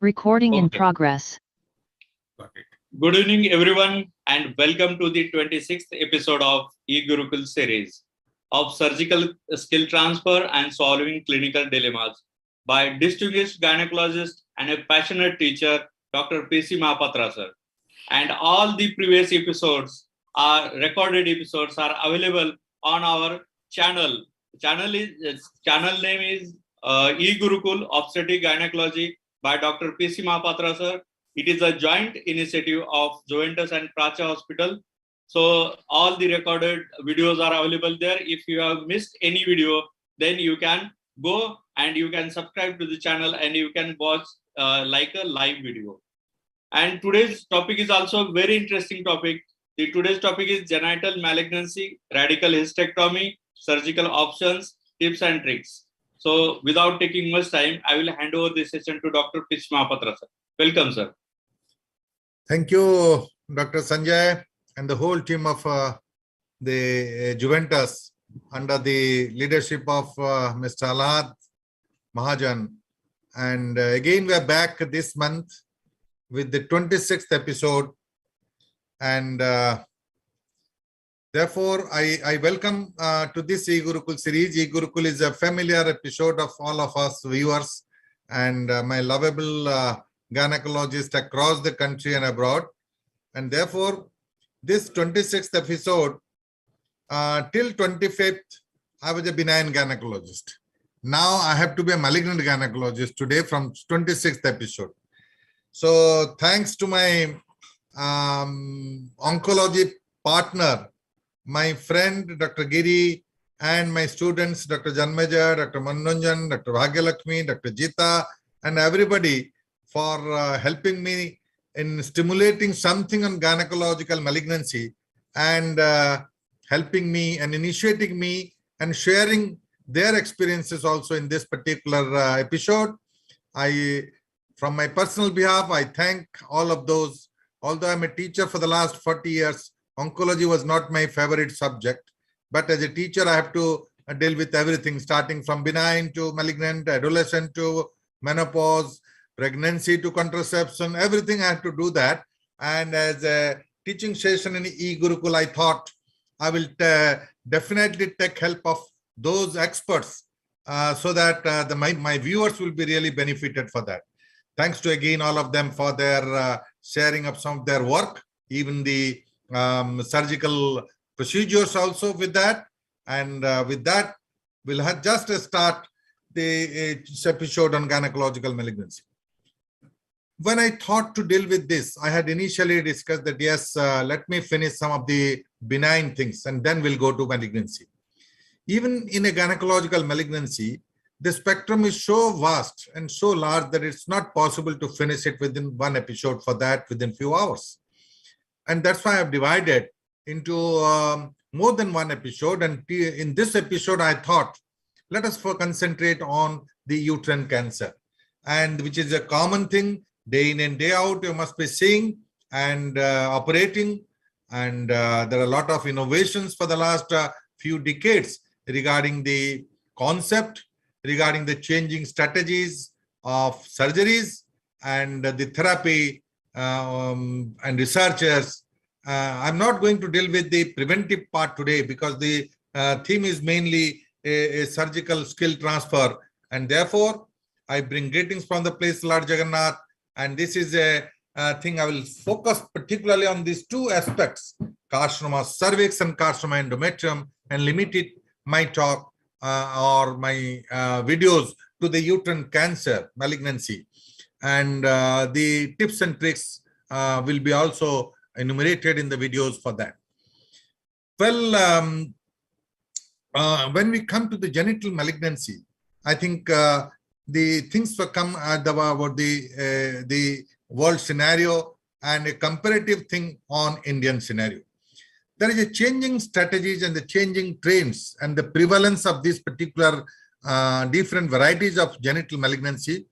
Recording in Okay, progress. got it. Good evening, everyone, and welcome to the 26th episode of eGurukul series of surgical skill transfer and solving clinical dilemmas by distinguished gynecologist and a passionate teacher, Dr. P.C. Mahapatra sir. And all the previous episodes are recorded episodes are available on our channel. Channel name is eGurukul Obstetric Gynecology by Dr. P.C. Mahapatra sir. It is a joint initiative of Juventus and Pracha Hospital. So all the recorded videos are available there. If you have missed any video, then you can go and you can subscribe to the channel and you can watch like a live video. And today's topic is also a very interesting topic. Today's topic is genital malignancy, radical hysterectomy, surgical options, tips and tricks. So without taking much time, I will hand over this session to Dr. Pitch Mahapatra sir. Welcome, sir. Thank you, Dr. Sanjay, and the whole team of the Juventus under the leadership of Mr. Alad Mahajan. And again, we are back this month with the 26th episode. And therefore, I welcome to this eGurukul series. eGurukul is a familiar episode of all of us viewers and my lovable gynecologists across the country and abroad. And therefore, this 26th episode, till 25th, I was a benign gynecologist. Now I have to be a malignant gynecologist today from 26th episode. So thanks to my oncology partner, my friend, Dr. Giri, and my students, Dr. Janmeja, Dr. Manonjan, Dr. Bhagyalakshmi, Dr. Jita, and everybody for helping me in stimulating something on gynecological malignancy and helping me and initiating me and sharing their experiences also in this particular episode. From my personal behalf, I thank all of those. Although I'm a teacher for the last 40 years, oncology was not my favorite subject. But as a teacher, I have to deal with everything, starting from benign to malignant, adolescent to menopause, pregnancy to contraception, everything I have to do that. And as a teaching session in eGurukul, I thought I will definitely take help of those experts so that my viewers will be really benefited for that. Thanks to again all of them for their sharing of some of their work, even the surgical procedures also with that. And with that, we'll have just start the episode on gynecological malignancy. When I thought to deal with this, I had initially discussed that, yes, let me finish some of the benign things and then we'll go to malignancy. Even in a gynecological malignancy, the spectrum is so vast and so large that it's not possible to finish it within one episode for that within few hours. And that's why I've divided into more than one episode. And in this episode, I thought, let us concentrate on the uterine cancer, and which is a common thing day in and day out. You must be seeing and operating. And there are a lot of innovations for the last few decades regarding the concept, regarding the changing strategies of surgeries and the therapy and researchers. I'm not going to deal with the preventive part today because the theme is mainly a surgical skill transfer. And therefore, I bring greetings from the place Lord Jagannath. And this is a thing I will focus particularly on these two aspects, carcinoma cervix and carcinoma endometrium, and limit it my talk or my videos to the uterine cancer malignancy. And the tips and tricks will be also enumerated in the videos for that. Well, when we come to the genital malignancy, I think the things will come about the world scenario and a comparative thing on Indian scenario. There is a changing strategies and the changing trends and the prevalence of these particular different varieties of genital malignancy.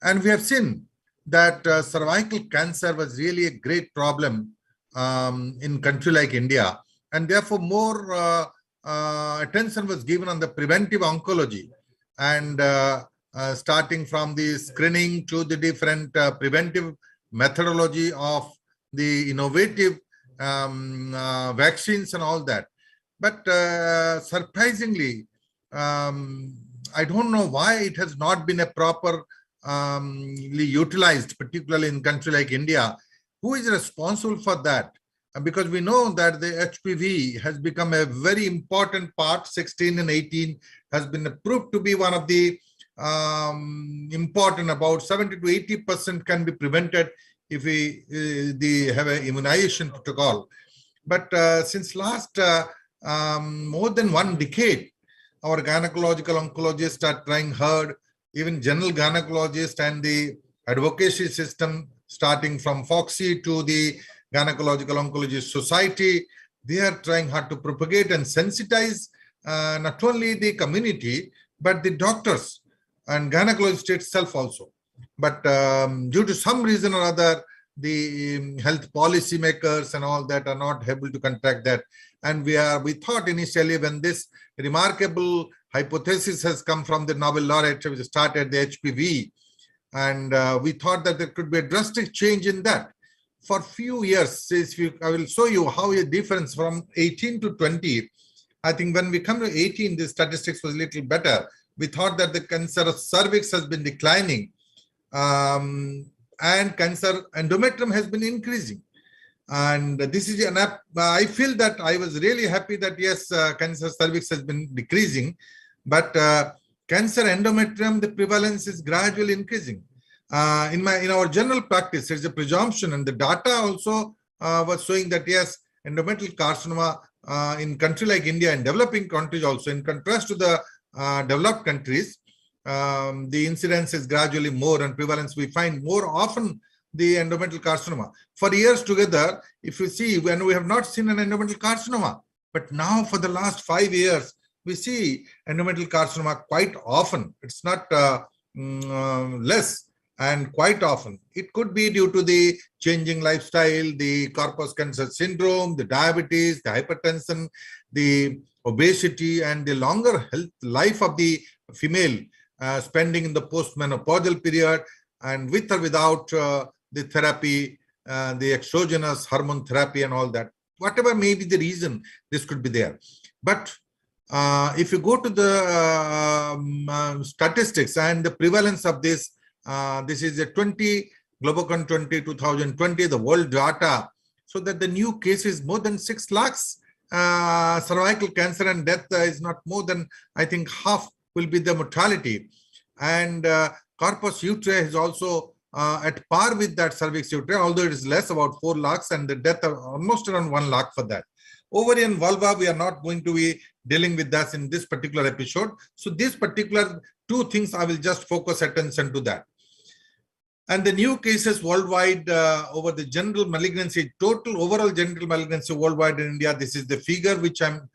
And we have seen that cervical cancer was really a great problem in a country like India. And therefore, more attention was given on the preventive oncology. And starting from the screening to the different preventive methodology of the innovative vaccines and all that. But surprisingly, I don't know why it has not been a proper utilized, particularly in a country like India. Who is responsible for that? Because we know that the HPV has become a very important part. 16 and 18 has been proved to be one of the important. About 70 to 80% can be prevented if we have an immunization protocol. But since last more than 1 decade, our gynecological oncologists are trying hard, even general gynecologists and the advocacy system, starting from FOXI to the Gynecological Oncology Society, they are trying hard to propagate and sensitize not only the community, but the doctors and gynecologists itself also. But due to some reason or other, the health policy makers and all that are not able to contract that. And we thought initially, when this remarkable hypothesis has come from the Nobel laureate, which started the HPV, and we thought that there could be a drastic change in that. For few years, I will show you how a difference from 18 to 20. I think when we come to 18, the statistics was a little better. We thought that the cancer of cervix has been declining, and cancer endometrium has been increasing. And this is I feel that I was really happy that yes, cancer cervix has been decreasing, but cancer endometrium, the prevalence is gradually increasing. In our general practice, there's a presumption, and the data also was showing that yes, endometrial carcinoma in country like India and developing countries also, in contrast to the developed countries, the incidence is gradually more, and prevalence we find more often the endometrial carcinoma. For years together, if you see, when we have not seen an endometrial carcinoma, but now for the last 5 years, we see endometrial carcinoma quite often. It's not less, and quite often. It could be due to the changing lifestyle, the corpus cancer syndrome, the diabetes, the hypertension, the obesity, and the longer health life of the female spending in the postmenopausal period, and with or without the therapy, the exogenous hormone therapy and all that. Whatever may be the reason, this could be there. But if you go to the statistics and the prevalence of this, this is a Globocon 2020, the world data, so that the new cases more than 6 lakhs. Cervical cancer and death is not more than, I think, half will be the mortality. And corpus uteri is also at par with that cervix uteri, although it is less, about 4 lakhs, and the death are almost around 1 lakh for that. Ovary and vulva, we are not going to be dealing with that in this particular episode. So these particular 2 things, I will just focus attention to that. And the new cases worldwide over the genital malignancy, total overall genital malignancy worldwide in India, this is the figure which I'm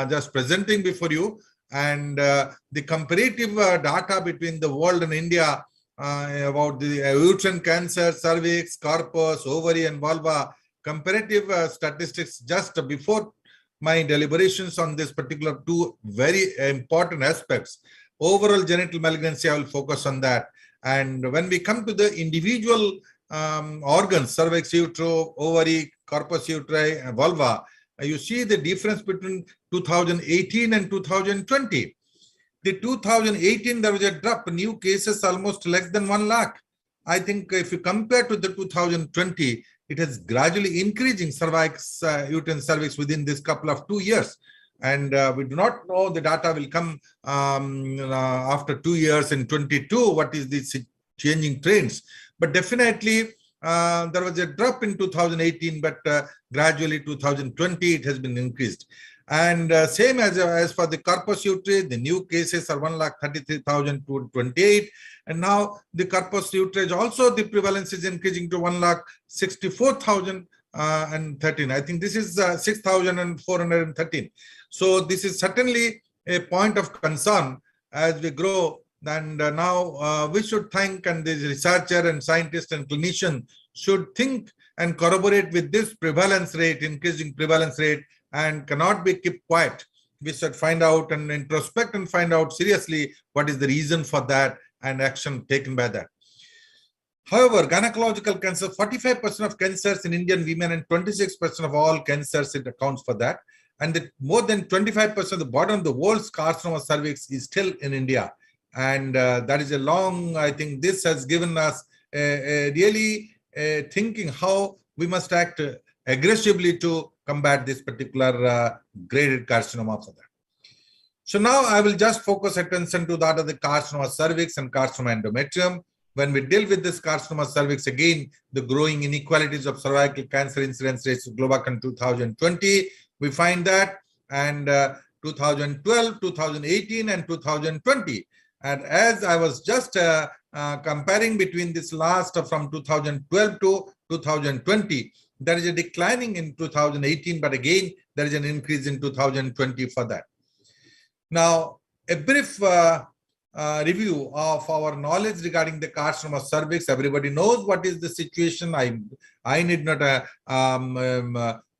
just presenting before you. And the comparative data between the world and India about the uterine cancer, cervix, corpus, ovary and vulva, comparative statistics just before my deliberations on this particular 2 very important aspects. Overall genital malignancy, I will focus on that. And when we come to the individual organs, cervix, utero, ovary, corpus uteri, and vulva, you see the difference between 2018 and 2020. The 2018, there was a drop, new cases almost less than 1 lakh. I think if you compare to the 2020, it has gradually increasing cervix, uterine cervix within this couple of 2 years. And we do not know, the data will come after 2 years in 22, what is the changing trends. But definitely there was a drop in 2018, but gradually 2020, it has been increased. And same as for the corpus uteri, the new cases are 1,33,228. And now the corpus uteri also, the prevalence is increasing to 1,64,013. I think this is 6,413. So this is certainly a point of concern as we grow. And now we should think, and the researcher and scientist and clinician should think and corroborate with this prevalence rate, increasing prevalence rate, and cannot be kept quiet. We should find out and introspect and find out seriously what is the reason for that, and action taken by that. However, gynecological cancer, 45% of cancers in Indian women and 26% of all cancers, it accounts for that. And more than 25% of the burden of the world's carcinoma cervix is still in India. And that is a long, I think this has given us really thinking how we must act aggressively to combat this particular graded carcinoma for that. So now I will just focus attention to that of the carcinoma cervix and carcinoma endometrium. When we deal with this carcinoma cervix, again, the growing inequalities of cervical cancer incidence rates global in 2020, we find that, and 2012, 2018, and 2020. And as I was just comparing between this last from 2012 to 2020, there is a declining in 2018, but again, there is an increase in 2020 for that. Now, a brief review of our knowledge regarding the carcinoma cervix. Everybody knows what is the situation. I need not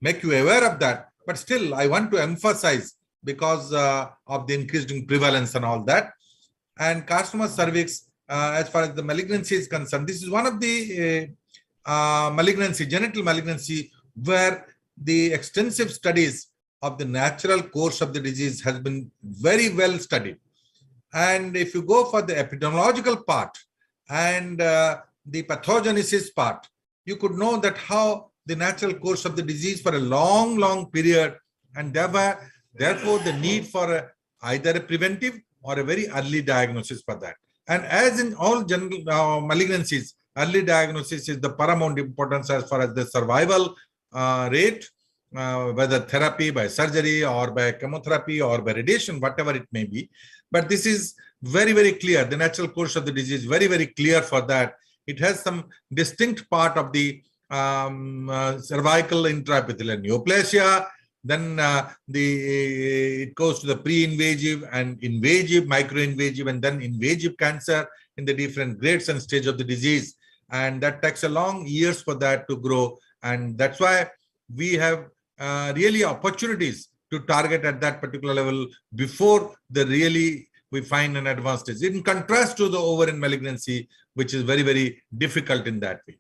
make you aware of that, but still I want to emphasize because of the increasing prevalence and all that. And carcinoma cervix, as far as the malignancy is concerned, this is one of the genital malignancy, where the extensive studies of the natural course of the disease has been very well studied. And if you go for the epidemiological part and the pathogenesis part, you could know that how the natural course of the disease for a long period, and therefore the need for either a preventive or a very early diagnosis for that. And as in all general malignancies, early diagnosis is the paramount importance as far as the survival rate, whether therapy by surgery or by chemotherapy or by radiation, whatever it may be. But this is very clear. The natural course of the disease is very clear for that. It has some distinct part of the cervical intraepithelial neoplasia. Then it goes to the pre-invasive and invasive, micro-invasive, and then invasive cancer in the different grades and stage of the disease. And that takes a long years for that to grow. And that's why we have really opportunities to target at that particular level before we find an advanced stage. In contrast to the ovarian malignancy, which is very difficult in that way.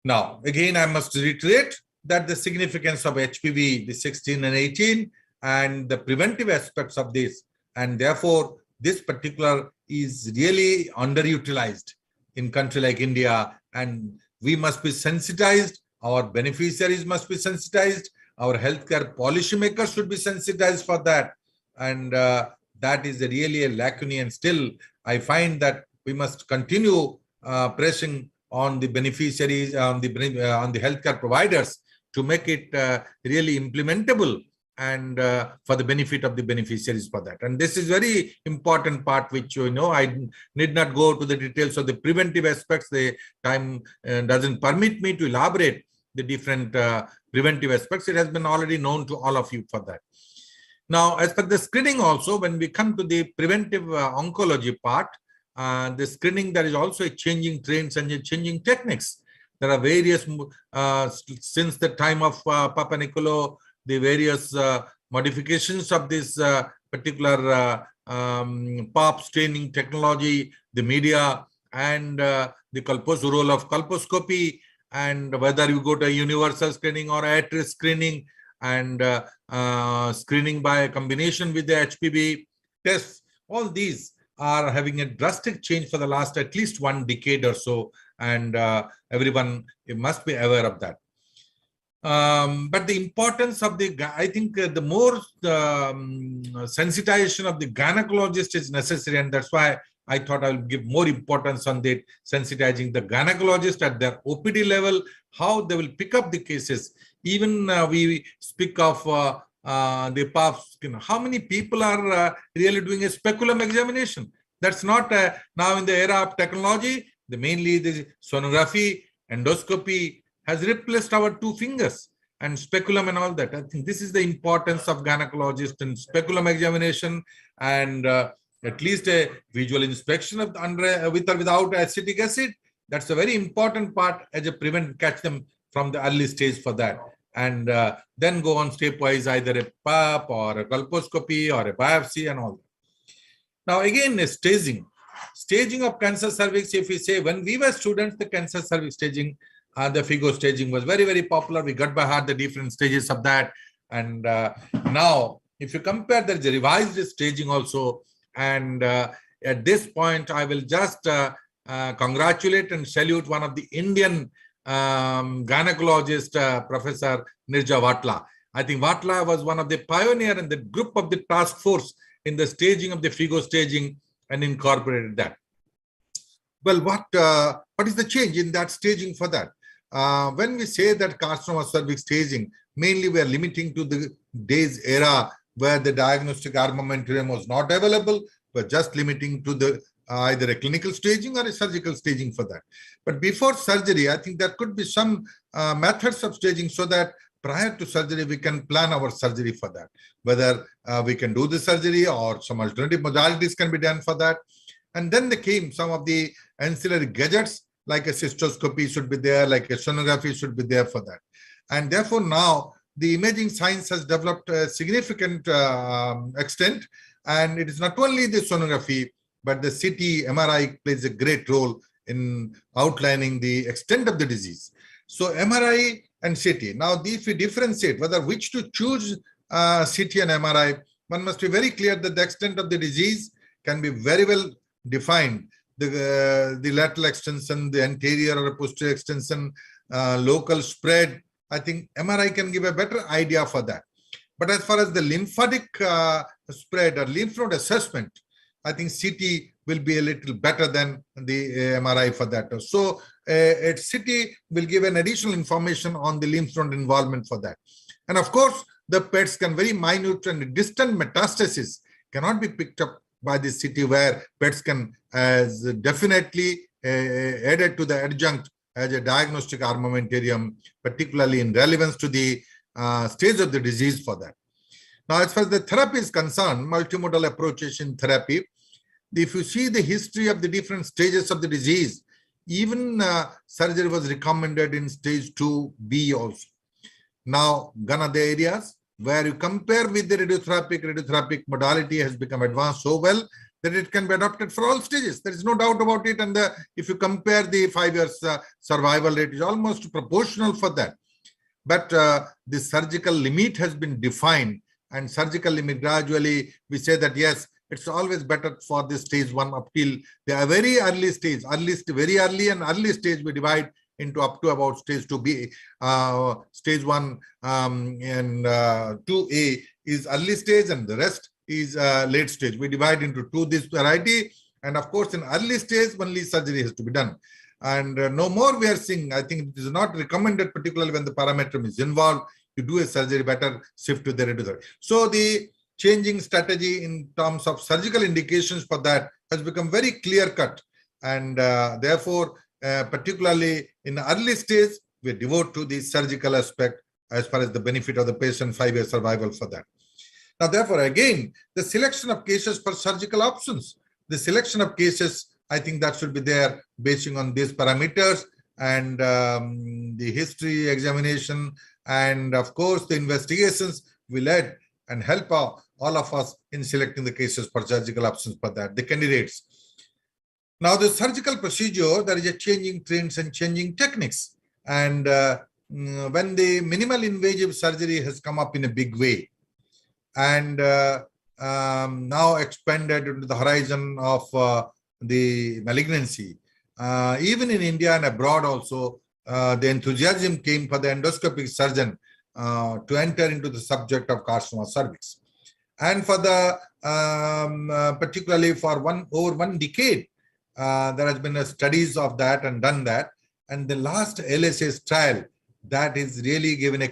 Now, again, I must reiterate that the significance of HPV, the 16 and 18, and the preventive aspects of this, and therefore this particular is really underutilized in country like India, and we must be sensitized. Our beneficiaries must be sensitized. Our healthcare policymakers should be sensitized for that. And that is really a lacuna. And still, I find that we must continue pressing on the beneficiaries, on the healthcare providers to make it really implementable and for the benefit of the beneficiaries for that. And this is very important part, which I need not go to the details of the preventive aspects. The time doesn't permit me to elaborate the different preventive aspects. It has been already known to all of you for that. Now, as per the screening also, when we come to the preventive oncology part, the screening, there is also a changing trends and a changing techniques. There are various, since the time of Papa Nicolau, the various modifications of this particular PAP staining technology, the media, and the role of colposcopy, and whether you go to a universal screening or at-risk screening, and screening by a combination with the HPV tests, all these are having a drastic change for the last at least 1 decade or so, and everyone must be aware of that. But the importance of I think the more sensitization of the gynecologist is necessary, and that's why I thought I will give more importance on the sensitizing the gynecologist at their OPD level, how they will pick up the cases. Even we speak of the PAPs, how many people are really doing a speculum examination? That's not now in the era of technology. Mainly the sonography, endoscopy has replaced our 2 fingers and speculum and all that. I think this is the importance of gynecologist and speculum examination, and at least a visual inspection of with or without acetic acid. That's a very important part as a catch them from the early stage for that. And then go on stepwise, either a PAP or a colposcopy or a biopsy and all that. Now again, staging. Staging of cancer cervix, if we say, when we were students, the cancer cervix staging, the FIGO staging was very, very popular. We got by heart the different stages of that. And now, if you compare, there's a revised staging also. And at this point, I will just congratulate and salute one of the Indian gynecologist, Professor Nirja Vatla. I think Vatla was one of the pioneer in the group of the task force in the staging of the FIGO staging and incorporated that. Well, what is the change in that staging for that? When we say that carcinoma cervix staging, mainly we are limiting to the days era where the diagnostic armamentarium was not available, but just limiting to the either a clinical staging or a surgical staging for that. But before surgery, I think there could be some methods of staging so that prior to surgery, we can plan our surgery for that, whether we can do the surgery or some alternative modalities can be done for that. And then there came some of the ancillary gadgets, like a cystoscopy should be there, like a sonography should be there for that. And therefore now the imaging science has developed a significant extent. And it is not only the sonography, but the CT, MRI plays a great role in outlining the extent of the disease. So MRI and CT. Now, if we differentiate whether which to choose CT and MRI, one must be very clear that the extent of the disease can be very well defined. The lateral extension, the anterior or posterior extension, local spread. I think MRI can give a better idea for that. But as far as the lymphatic spread or lymph node assessment, I think CT will be a little better than the MRI for that. So CT will give an additional information on the lymph node involvement for that. And of course, the PETs can very minute and distant metastasis cannot be picked up by the CT, where PETs can as definitely added to the adjunct as a diagnostic armamentarium, particularly in relevance to the stage of the disease for that. Now, as far as the therapy is concerned, multimodal approaches in therapy, if you see the history of the different stages of the disease, even surgery was recommended in stage 2B also. Now, gone are the areas where you compare with the radiotherapeutic modality has become advanced so well that it can be adopted for all stages. There is no doubt about it. And if you compare the 5 years survival rate is almost proportional for that. But the surgical limit has been defined, and surgical limit gradually we say that yes, it's always better for the stage 1 up till the very early stage, very early and early stage we divide into up to about stage 2B, stage 1 and 2A is early stage and the rest is late stage. We divide into this variety, and of course in early stage only surgery has to be done. And no more we are seeing, I think it is not recommended, particularly when the parametrum is involved, to do a surgery, better shift to the radiotherapy. So the changing strategy in terms of surgical indications for that has become very clear cut. And therefore, particularly in the early stage, we devote to the surgical aspect as far as the benefit of the patient 5-year survival for that. Now, therefore, again, the selection of cases for surgical options, the selection of cases, I think that should be there basing on these parameters and the history examination, and of course, the investigations will add and help all of us in selecting the cases for surgical options for that, the candidates. Now, the surgical procedure, there is a changing trends and changing techniques. And when the minimal invasive surgery has come up in a big way and now expanded into the horizon of the malignancy, even in India and abroad also, the enthusiasm came for the endoscopic surgeon to enter into the subject of carcinoma cervix. And for the, particularly for over one decade, there has been studies of that and done that. And the last LSS trial, that is really given a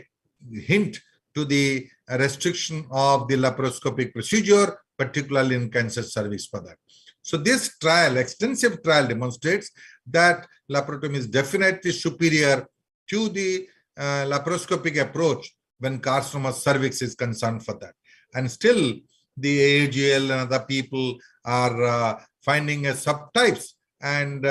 hint to the restriction of the laparoscopic procedure, particularly in cancer cervix for that. So this trial, extensive trial, demonstrates that laparotomy is definitely superior to the laparoscopic approach when carcinoma cervix is concerned for that. And still the AAGL and other people are finding subtypes and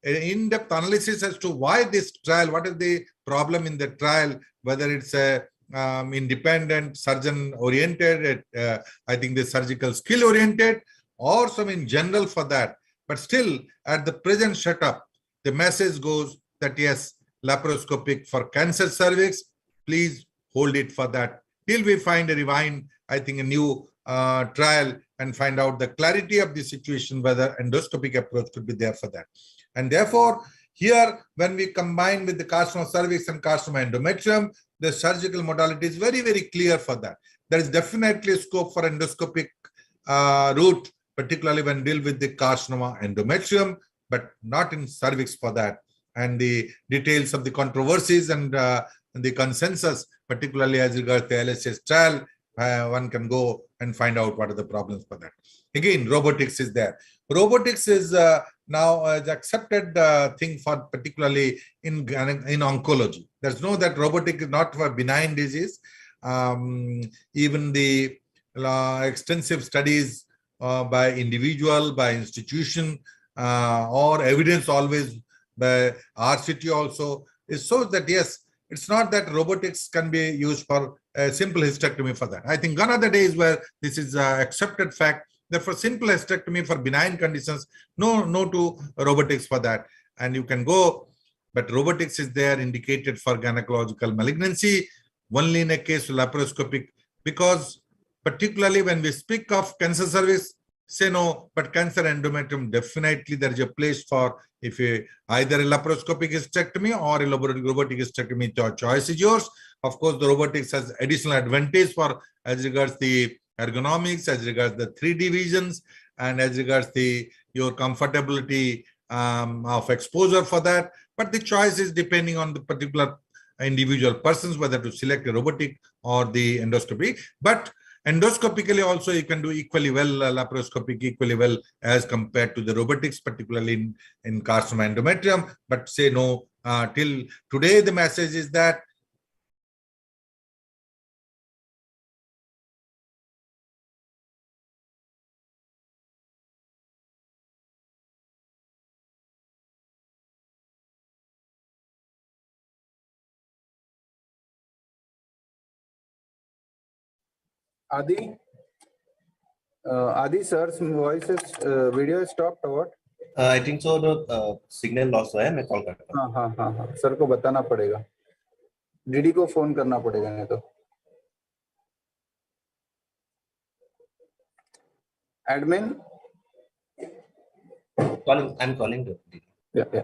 in-depth analysis as to why this trial, what is the problem in the trial, whether it's a independent surgeon oriented, I think the surgical skill oriented, or some in general for that. But still, at the present setup, the message goes that yes, laparoscopic for cancer cervix, please hold it for that till we find a rewind, I think a new trial and find out the clarity of the situation, whether endoscopic approach could be there for that. And therefore, here, when we combine with the carcinoma cervix and carcinoma endometrium, the surgical modality is very, very clear for that. There is definitely a scope for endoscopic route, particularly when deal with the carcinoma endometrium, but not in cervix for that. And the details of the controversies and the consensus, particularly as regards the LSS trial, one can go and find out what are the problems for that. Again, robotics is there. Robotics is now an accepted thing for particularly in oncology. There's no that robotic is not for benign disease. Even the extensive studies by individual, by institution, or evidence always by RCT also, is so that yes, it's not that robotics can be used for a simple hysterectomy for that. I think gone are the days where this is accepted fact that for simple hysterectomy for benign conditions, no to robotics for that. And you can go, but robotics is there indicated for gynecological malignancy, only in a case of laparoscopic, because particularly when we speak of cancer cervix, say no, but cancer endometrium, definitely there is a place for if you either a laparoscopic hysterectomy or a robotic hysterectomy, choice is yours. Of course, the robotics has additional advantage for as regards the ergonomics, as regards the 3D visions, and as regards the your comfortability of exposure for that. But the choice is depending on the particular individual persons whether to select a robotic or the endoscopy. But endoscopically also you can do equally well, laparoscopic equally well as compared to the robotics, particularly in carcinoma endometrium. But say no, till today the message is that Adi, Adi sir's voice is video is stopped or what? I think so. The signal loss है मैं call करता हूँ. हाँ sir को बताना पड़ेगा, DD को phone करना पड़ेगा नहीं तो. Admin. I'm calling the. Yeah.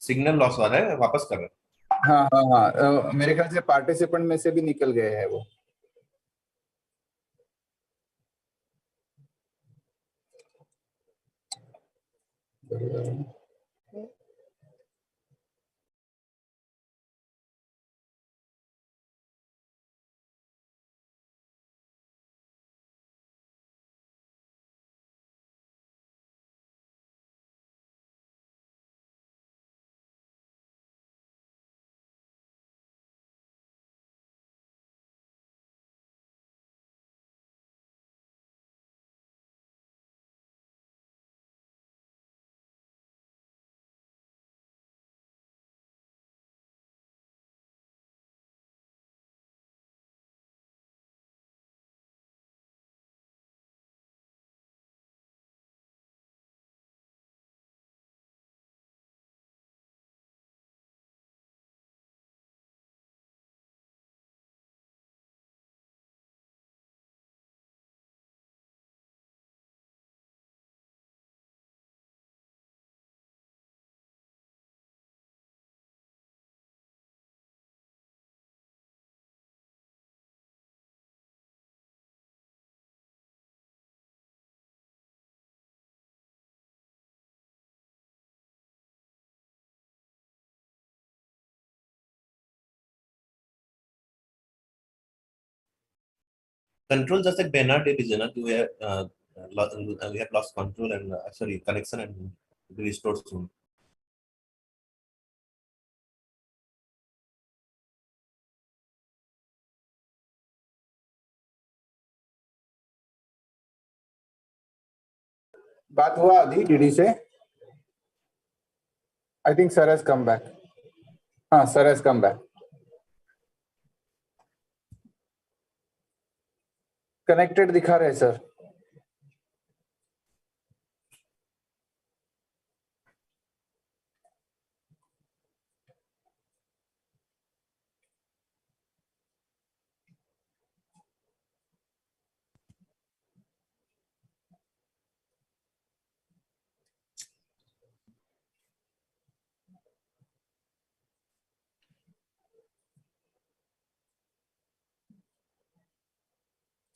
Signal loss हो रहा है, वापस कर रहा हूँ. हाँ मेरे ख्याल से पार्टिसिपेंट में से भी निकल गए हैं वो. Control just like Bernard did, is we have lost control and sorry connection and restored soon. बात हुआ आदि डीडी से. I think sir has come back. Sir has come back. Connected दिखा रहे sir.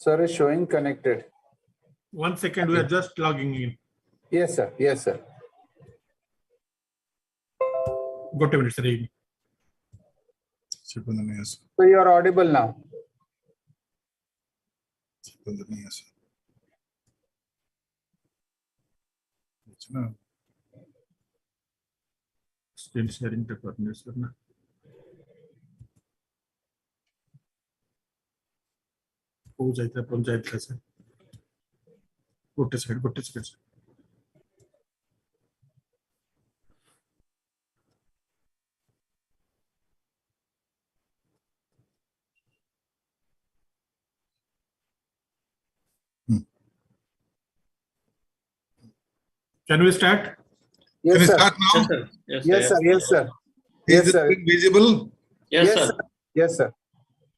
Sir is showing connected. 1 second, we are just logging in. Yes, sir. Yes, sir. Got a minute, sir. So you are audible now. Screen sharing to coordinates. हो जाएगा पंचायत कैसे गोटे side Can we start? Yes, Can we sir. start now? Yes, sir. Yes, sir. Is Yes, the sir. screen visible? Yes, sir. Yes, sir.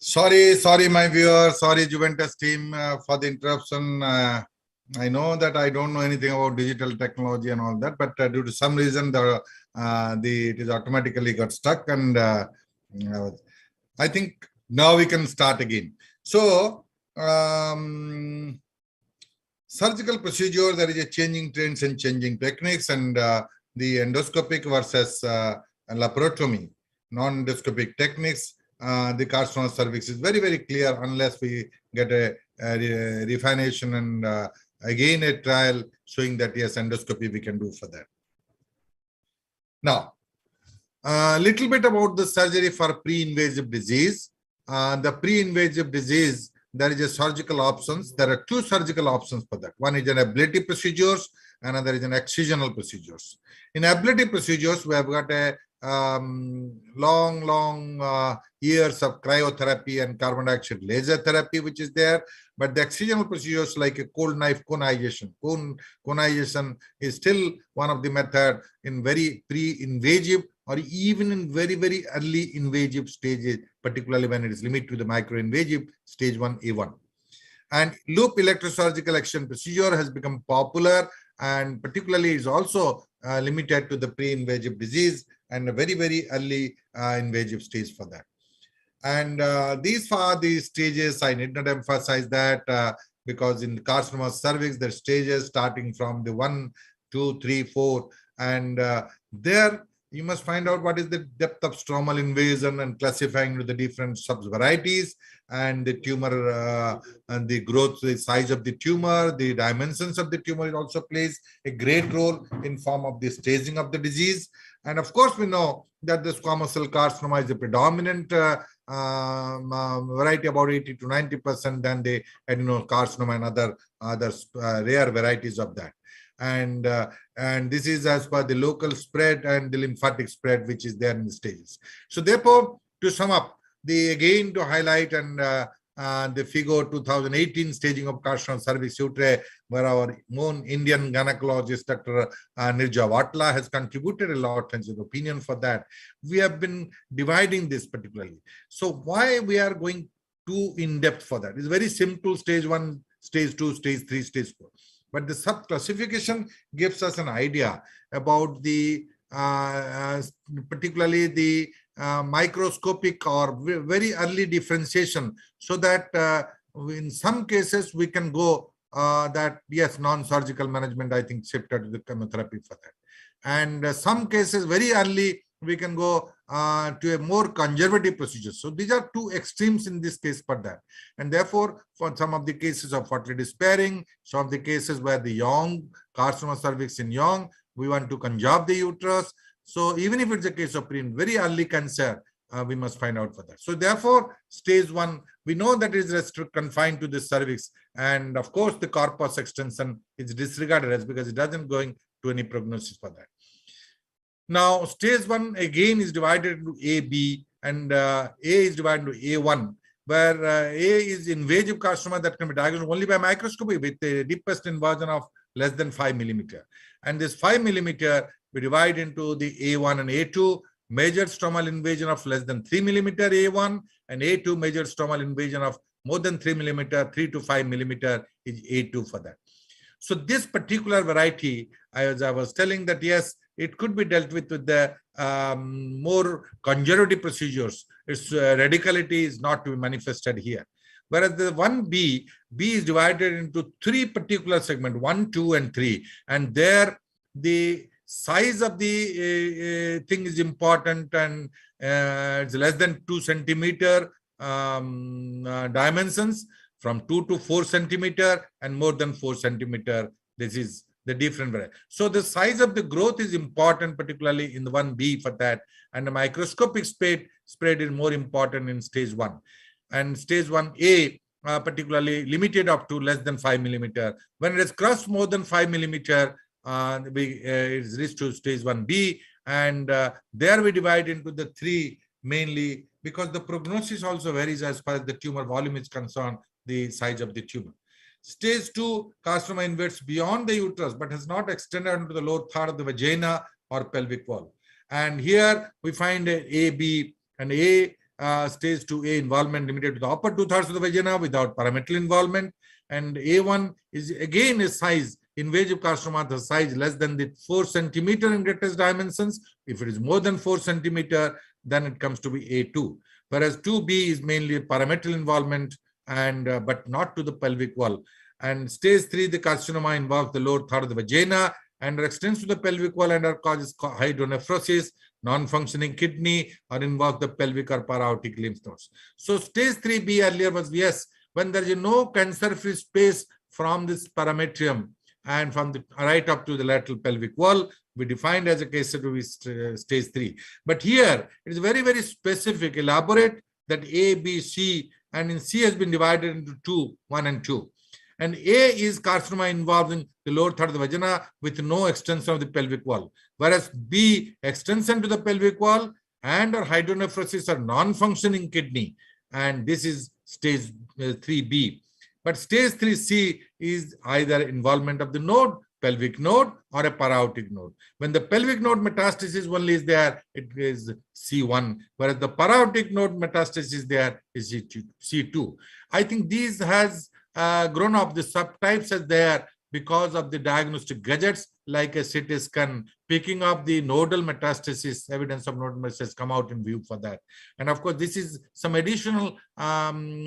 Sorry, my viewers. Sorry, Juventus team, for the interruption. I know that I don't know anything about digital technology and all that, but due to some reason, it is automatically got stuck, and I think now we can start again. So, surgical procedure, there is a changing trends and changing techniques, and the endoscopic versus laparotomy, non-endoscopic techniques. The carcinoma cervix is very, very clear unless we get a refination and again a trial showing that yes, endoscopy we can do for that. Now, a little bit about the surgery for pre-invasive disease. The pre-invasive disease, there is a surgical options. There are two surgical options for that. One is an ablative procedures, another is an excisional procedures. In ablative procedures, we have got a long years of cryotherapy and carbon dioxide laser therapy, which is there. But the excisional procedures like a cold knife conization. Conization is still one of the method in very pre-invasive or even in very, very early invasive stages, particularly when it is limited to the micro-invasive stage 1A1. And loop electrosurgical action procedure has become popular, and particularly is also limited to the pre-invasive disease and a very, very early invasive stage for that. And these are the stages. I need not emphasize that because in carcinoma cervix, there are stages starting from the 1, 2, 3, 4, and there you must find out what is the depth of stromal invasion and classifying into the different subvarieties and the tumor and the growth, the size of the tumor, the dimensions of the tumor. It also plays a great role in form of the staging of the disease. And of course, we know that the squamous cell carcinoma is the predominant variety, about 80 to 90%, than the adenocarcinoma and other rare varieties of that. And this is as per the local spread and the lymphatic spread, which is there in the stages. So therefore, to sum up, again to highlight and the figure 2018 staging of carcinoma cervix utrae, where our own Indian gynecologist, Dr. Nirja Vatla, has contributed a lot and his opinion for that. We have been dividing this particularly. So why we are going too in depth for that? It's very simple: stage 1, stage 2, stage 3, stage 4. But the sub-classification gives us an idea about the particularly the microscopic or very early differentiation, so that in some cases we can go that yes, non-surgical management, I think, shifted to the chemotherapy for that. And some cases very early we can go to a more conservative procedure. So these are two extremes in this case for that. And therefore, for some of the cases of fertility sparing, some of the cases where the young carcinoma cervix in young, we want to conserve the uterus. So even if it's a case of very early cancer, we must find out for that. So therefore, stage 1, we know that it is confined to the cervix. And of course, the corpus extension is disregarded as because it doesn't going to any prognosis for that. Now, stage 1 again is divided into A, B, and A is divided into A1, where A is invasive carcinoma that can be diagnosed only by microscopy with the deepest invasion of less than 5 millimeter. And this 5 millimeter we divide into the A1 and A2, major stromal invasion of less than 3 millimeter A1, and A2 major stromal invasion of more than 3 millimeter, 3 to 5 millimeter is A2 for that. So this particular variety, as I was telling that, yes, it could be dealt with the more conservative procedures. Its radicality is not to be manifested here. Whereas the 1B, B is divided into 3 particular segments, 1, 2, and 3. And there the size of the thing is important, and it's less than 2 centimeter dimensions, from 2 to 4 centimeter, and more than 4 centimeter. This is the different variety. So the size of the growth is important, particularly in the 1B for that. And the microscopic spread is more important in stage 1. And stage 1A, particularly limited up to less than 5 millimeter. When it is crossed more than 5 millimeter, it is reached to stage 1B. And there we divide into the 3 mainly, because the prognosis also varies as far as the tumor volume is concerned, the size of the tumor. Stage 2, carcinoma invades beyond the uterus, but has not extended into the lower third of the vagina or pelvic wall. And here we find A, B, and A, stage 2A involvement limited to the upper 2/3 of the vagina without parametrial involvement. And A1 is again a size, invasive carcinoma, the size less than the 4 centimeter in greatest dimensions. If it is more than 4 centimeter, then it comes to be A2. Whereas 2B is mainly parametrial involvement, and but not to the pelvic wall. And stage 3, the carcinoma involves the lower third of the vagina and extends to the pelvic wall and causes hydronephrosis, non-functioning kidney, or involves the pelvic or para-aortic lymph nodes. So stage 3B earlier was, yes, when there is no cancer-free space from this parametrium and from the right up to the lateral pelvic wall, we defined as a case to be stage 3. But here it is very, very specific, elaborate, that A, B, C, and in C has been divided into 2, 1 and 2. And A is carcinoma involving the lower third of the vagina with no extension of the pelvic wall. Whereas B, extension to the pelvic wall and or hydronephrosis or non-functioning kidney. And this is stage 3B. But stage 3C is either involvement of the node, pelvic node, or a para-aortic node. When the pelvic node metastasis only is there, it is C1. Whereas the para-aortic node metastasis is there is C2. I think these has grown up, the subtypes are there because of the diagnostic gadgets like a CT scan, picking up the nodal metastasis, evidence of nodal metastasis come out in view for that. And of course, this is some additional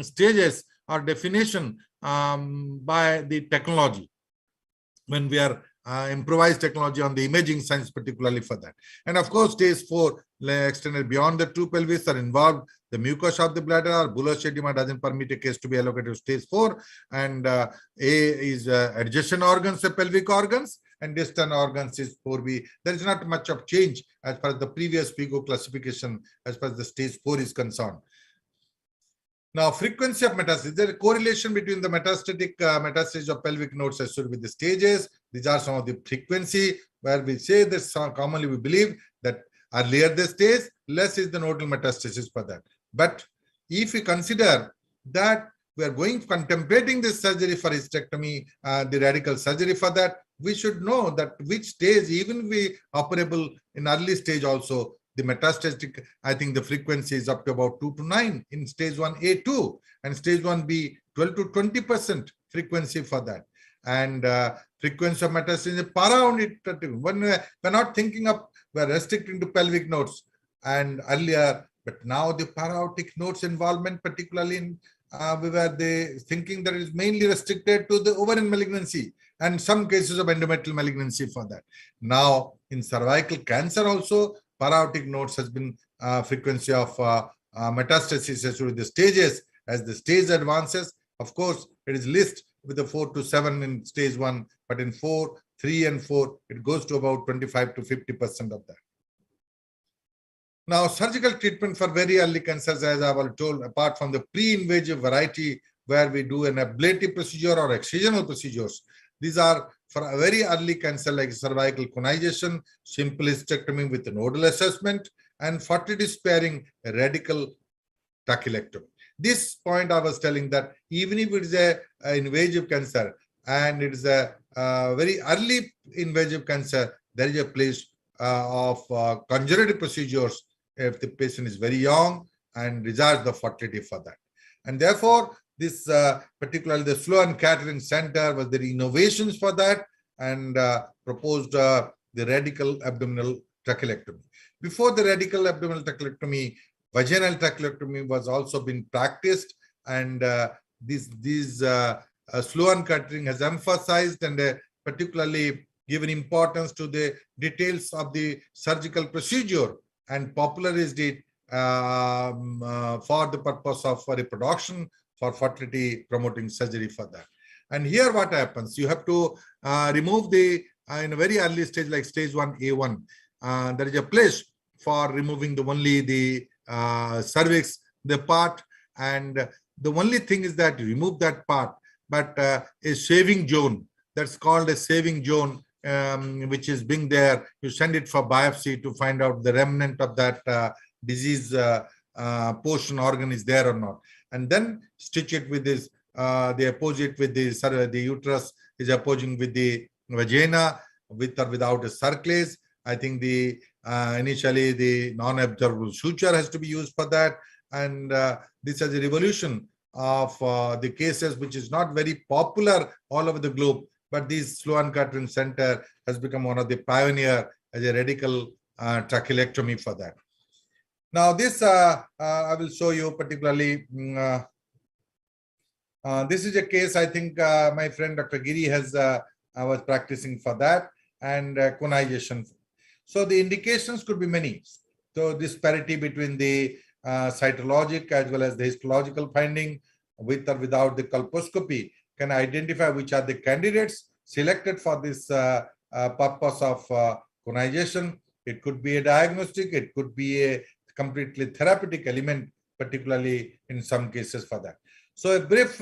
stages or definition by the technology when we are improvised technology on the imaging science, particularly for that. And of course, stage 4 extended beyond the 2 pelvis are involved. The mucosa of the bladder or bullous edema doesn't permit a case to be allocated to stage 4. And A is adjacent organs, the pelvic organs, and distant organs is 4B. There is not much of change as far as the previous PIGO classification as far as the stage 4 is concerned. Now, frequency of metastasis. Is there a correlation between the metastatic metastasis of pelvic nodes associated with the stages? These are some of the frequency where we say that commonly we believe that earlier the stage, less is the nodal metastasis for that. But if we consider that we are contemplating this surgery for hysterectomy, the radical surgery for that, we should know that which stage, even we operable in early stage also, the metastatic, I think the frequency is up to about 2 to 9 in stage 1A2, and stage 1B 12 to 20% frequency for that. And frequency of metastasis is para-aortic. When we're not thinking of, we're restricting to pelvic nodes and earlier, but now the para-aortic nodes involvement, particularly in we were thinking that it is mainly restricted to the ovarian malignancy and some cases of endometrial malignancy for that. Now in cervical cancer also, para-aortic nodes has been frequency of metastasis as with the stages. As the stage advances, of course, it is listed with the 4 to 7 in stage 1, but in 4, 3 and 4, it goes to about 25 to 50% of that. Now, surgical treatment for very early cancers, as I was told, apart from the pre-invasive variety where we do an ablative procedure or excisional procedures, these are for a very early cancer like cervical conization, simple hysterectomy with nodal assessment, and fertility sparing radical trachelectomy. This point I was telling that even if it is a invasive cancer and it is a very early invasive cancer, there is a place of conservative procedures if the patient is very young and desires the fertility for that. And therefore, this particularly the Sloan Kettering Center was the innovations for that and proposed the radical abdominal trachelectomy. Before the radical abdominal trachelectomy, vaginal trachelectomy was also being practiced, and Sloan Kettering has emphasized and particularly given importance to the details of the surgical procedure and popularized it for the purpose of reproduction, for fertility promoting surgery for that. And here what happens, you have to remove the in a very early stage like stage 1A1, there is a place for removing only the cervix, the part, and the only thing is that you remove that part, but a saving zone, that's called a saving zone, which is being there, you send it for biopsy to find out the remnant of that disease portion organ is there or not, and then stitch it with this, they oppose it with the uterus is opposing with the vagina, with or without a circlage. I think the initially the non-absorbable suture has to be used for that, and this is a revolution of the cases which is not very popular all over the globe, but this Sloan Kettering Center has become one of the pioneer as a radical trachelectomy for that. Now this I will show you particularly. This is a case I think my friend Dr. Giri has was practicing for that, and conization. So the indications could be many. So disparity between the cytologic as well as the histological finding with or without the colposcopy can identify which are the candidates selected for this purpose of conization. It could be a diagnostic, it could be a completely therapeutic element, particularly in some cases for that. So a brief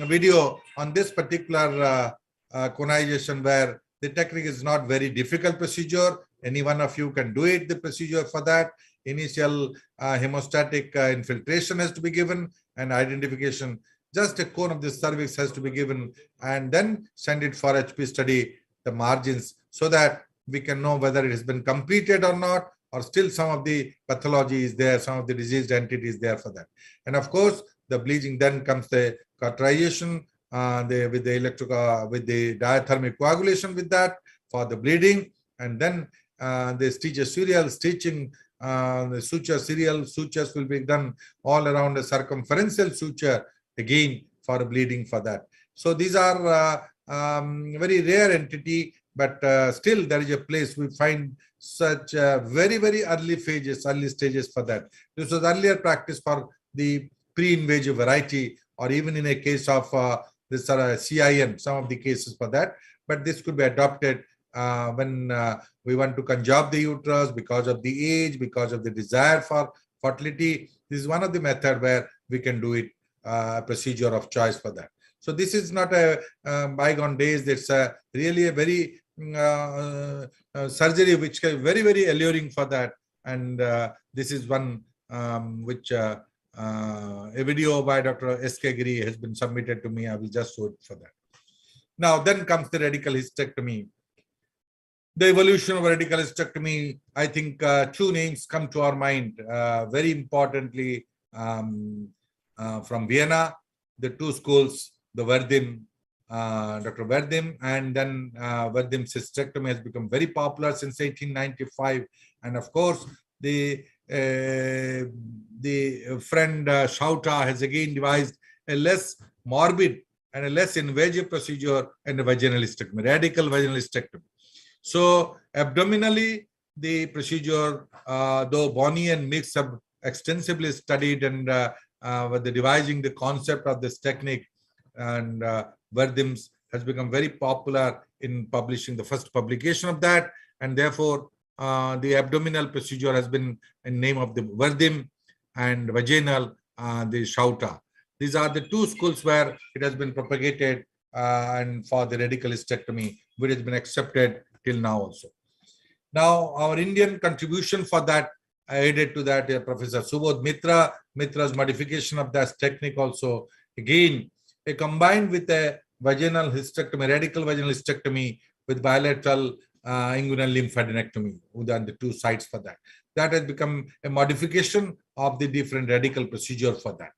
video on this particular conization, where the technique is not very difficult procedure. Any one of you can do it, the procedure for that. Initial hemostatic infiltration has to be given, and identification, just a cone of the cervix has to be given, and then send it for HP study, the margins, so that we can know whether it has been completed or not, or still some of the pathology is there, some of the diseased entity is there for that. And of course, the bleaching, then comes the cauterization, with the diathermic coagulation with that for the bleeding, and then the stitches serial stitching, the suture serial sutures will be done all around the circumferential suture again for bleeding for that. So these are very rare entity, but still there is a place we find such very, very early stages for that. This was earlier practice for the pre-invasive variety, or even in a case of this CIN, some of the cases for that, but this could be adopted when we want to conjure the uterus because of the age, because of the desire for fertility. This is one of the method where we can do it, procedure of choice for that. So this is not a bygone days. It's really a very surgery which is very, very alluring for that. And this is one which a video by Dr. S.K. Giri has been submitted to me. I will just show it for that. Now, then comes the radical hysterectomy. The evolution of radical hysterectomy, I think two names come to our mind. Very importantly, from Vienna, the two schools, the Verdim, Dr. Verdim, and then Verdim's hysterectomy has become very popular since 1895. And of course, the friend Schauta has again devised a less morbid and a less invasive procedure, and a vaginal hysterectomy, radical vaginal hysterectomy. So abdominally, the procedure, though Bonney and Mix have extensively studied and with the devising the concept of this technique, and Verdim's has become very popular in publishing the first publication of that, and therefore the abdominal procedure has been in name of the Verdim, and vaginal the Schauta. These are the two schools where it has been propagated and for the radical hysterectomy, which has been accepted till now also. Now, our Indian contribution for that, I added to that Professor Subodh Mitra's modification of that technique also. Again, combined with a vaginal hysterectomy, radical vaginal hysterectomy with bilateral inguinal lymphadenectomy, the two sites for that. That has become a modification of the different radical procedure for that.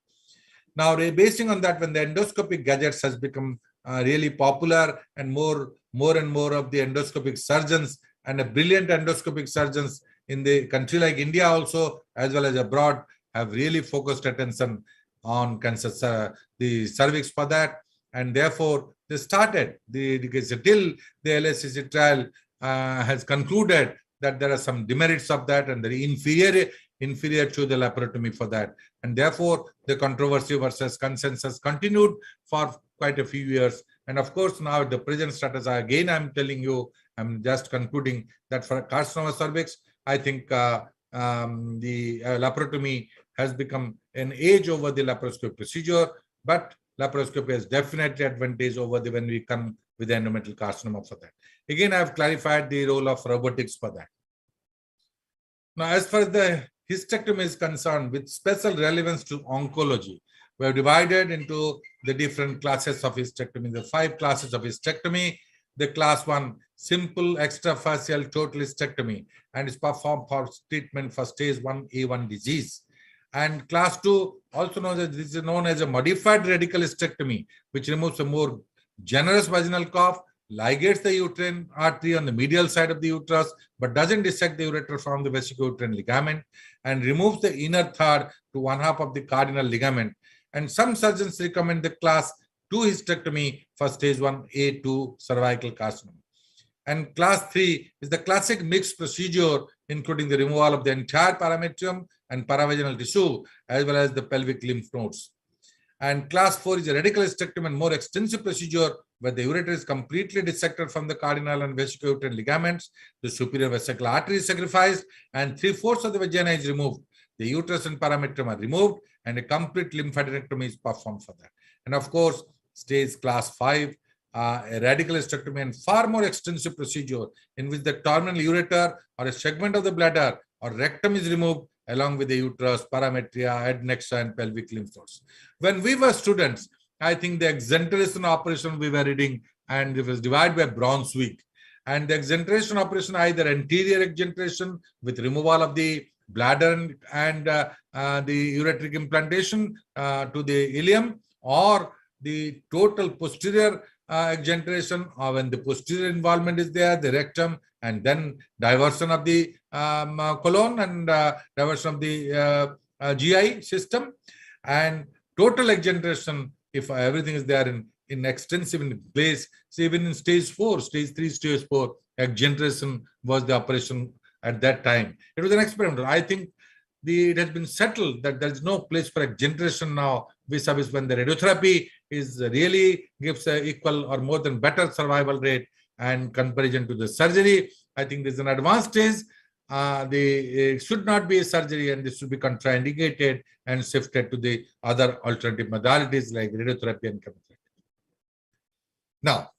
Now, basing on that, when the endoscopic gadgets has become really popular, and more and more of the endoscopic surgeons and a brilliant endoscopic surgeons in the country like India also, as well as abroad, have really focused attention on cancer, the cervix for that. And therefore, they started, till the LSCC trial has concluded that there are some demerits of that and the inferior to the laparotomy for that. And therefore, the controversy versus consensus continued for quite a few years. And of course, now the present status, again, I'm telling you, I'm just concluding that for carcinoma cervix, I think the laparotomy has become an edge over the laparoscopic procedure, but laparoscopy has definitely advantage over when we come with the endometrial carcinoma for that. Again, I have clarified the role of robotics for that. Now, as far as the hysterectomy is concerned, with special relevance to oncology, we have divided into the different classes of hysterectomy, the 5 classes of hysterectomy. The class 1, simple extrafacial total hysterectomy, and is performed for treatment for stage 1A1 disease. And class 2, also known as, this is known as a modified radical hysterectomy, which removes a more generous vaginal cough, ligates the uterine artery on the medial side of the uterus, but doesn't dissect the ureter from the vesicouterine ligament, and removes the inner third to 1/2 of the cardinal ligament. And some surgeons recommend the class 2 hysterectomy for stage 1A2 cervical carcinoma. And class 3 is the classic mixed procedure, including the removal of the entire parametrium and paravaginal tissue, as well as the pelvic lymph nodes. And class 4 is a radical hysterectomy and more extensive procedure where the ureter is completely dissected from the cardinal and vesicouterine ligaments, the superior vesical artery is sacrificed, and 3/4 of the vagina is removed. The uterus and parametrium are removed, and a complete lymphadenectomy is performed for that. And of course, stage class 5, a radical hysterectomy and far more extensive procedure in which the terminal ureter or a segment of the bladder or rectum is removed along with the uterus, parametria, adnexa, and pelvic lymph nodes. When we were students, I think the exenteration operation we were reading, and it was divided by Brunswick. And the exenteration operation, either anterior exenteration with removal of the bladder and the ureteric implantation to the ileum, or the total posterior exenteration, or when the posterior involvement is there, the rectum, and then diversion of the colon and diversion of the GI system, and total exenteration if everything is there in extensive in place. So even in stage 4, stage 3, stage 4, exenteration was the operation at that time. It was an experimental. I think it has been settled that there is no place for exenteration now, vis-a-vis when the radiotherapy is really gives a equal or more than better survival rate and comparison to the surgery. I think there's an advanced stage. It should not be a surgery, and this should be contraindicated and shifted to the other alternative modalities like radiotherapy and chemotherapy. Now,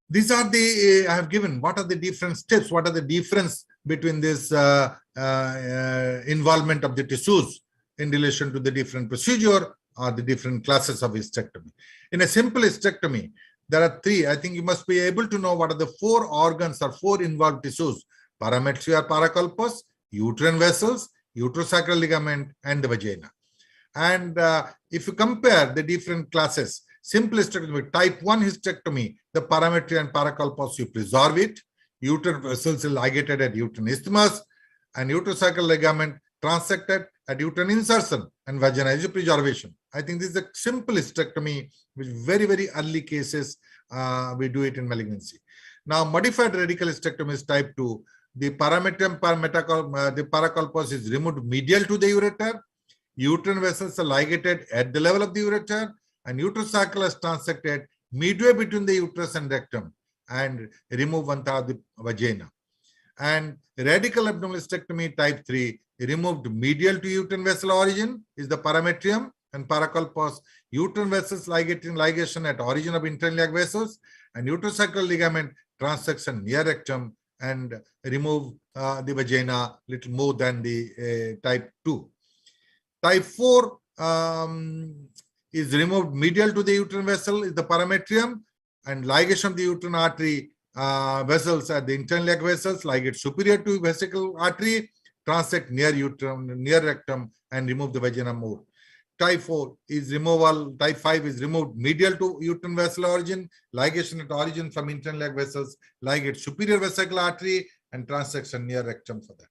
these are the, I have given, what are the different steps, what are the difference between this involvement of the tissues in relation to the different procedure or the different classes of hysterectomy. In a simple hysterectomy, there are 3. I think you must be able to know what are the 4 organs or 4 involved tissues: parametria or paracarpus, uterine vessels, uterosacral ligament, and the vagina. And if you compare the different classes, simple hysterectomy, type 1 hysterectomy, the parametria and paracarpus, you preserve it. Uterine vessels are ligated at uterine isthmus, and uterosacral ligament transected at uterine insertion, and vagina is a preservation. I think this is a simple hysterectomy, which very, very early cases we do it in malignancy. Now, modified radical hysterectomy is type 2. The parametrium, the paracarpus is removed medial to the ureter. Uterine vessels are ligated at the level of the ureter, and uterosacral is transected midway between the uterus and rectum, and remove 1/3 of the vagina. And radical abdominal hysterectomy type 3, removed medial to uterine vessel origin is the parametrium, and paracarpus, uterine vessels ligation at origin of interiliac vessels, and uterosacral ligament transection near rectum and remove the vagina little more than the type 2. Type 4 is removed medial to the uterine vessel is the parametrium, and ligation of the uterine artery vessels at the interiliac vessels ligate superior to vesical artery, transect near uterine, near rectum, and remove the vagina more. Type 4 is removal. Type 5 is removed medial to uterine vessel origin, ligation at origin from interiliac vessels, ligate superior vesical artery, and transection near rectum for that.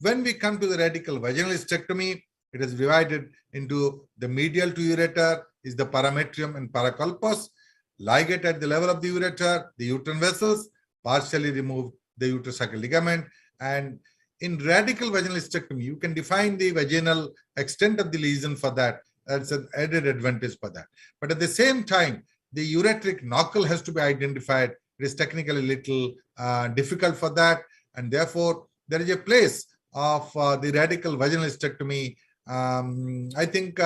When we come to the radical vaginal hysterectomy, it is divided into the medial to ureter is the parametrium and paracarpus, ligate at the level of the ureter, the uterine vessels, partially remove the uterosacral ligament. And in radical vaginal hysterectomy, you can define the vaginal extent of the lesion for that. That's an added advantage for that. But at the same time, the ureteric knuckle has to be identified. It is technically a little difficult for that. And therefore, there is a place of the radical vaginal hysterectomy. I think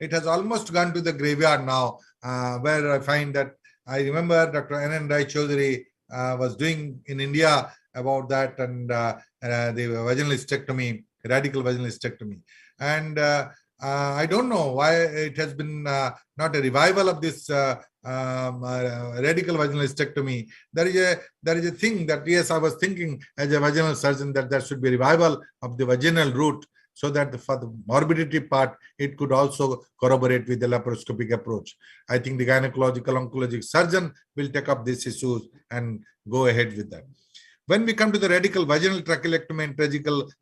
it has almost gone to the graveyard now, where I find that I remember Dr. N. Rai Chaudhary was doing in India about that and the vaginal hysterectomy, radical vaginal hysterectomy. And I don't know why it has been not a revival of this radical vaginal hysterectomy. There is a thing that, yes, I was thinking as a vaginal surgeon that there should be revival of the vaginal route, so that for the morbidity part, it could also corroborate with the laparoscopic approach. I think the gynecological oncologic surgeon will take up these issues and go ahead with that. When we come to the radical vaginal trachelectomy and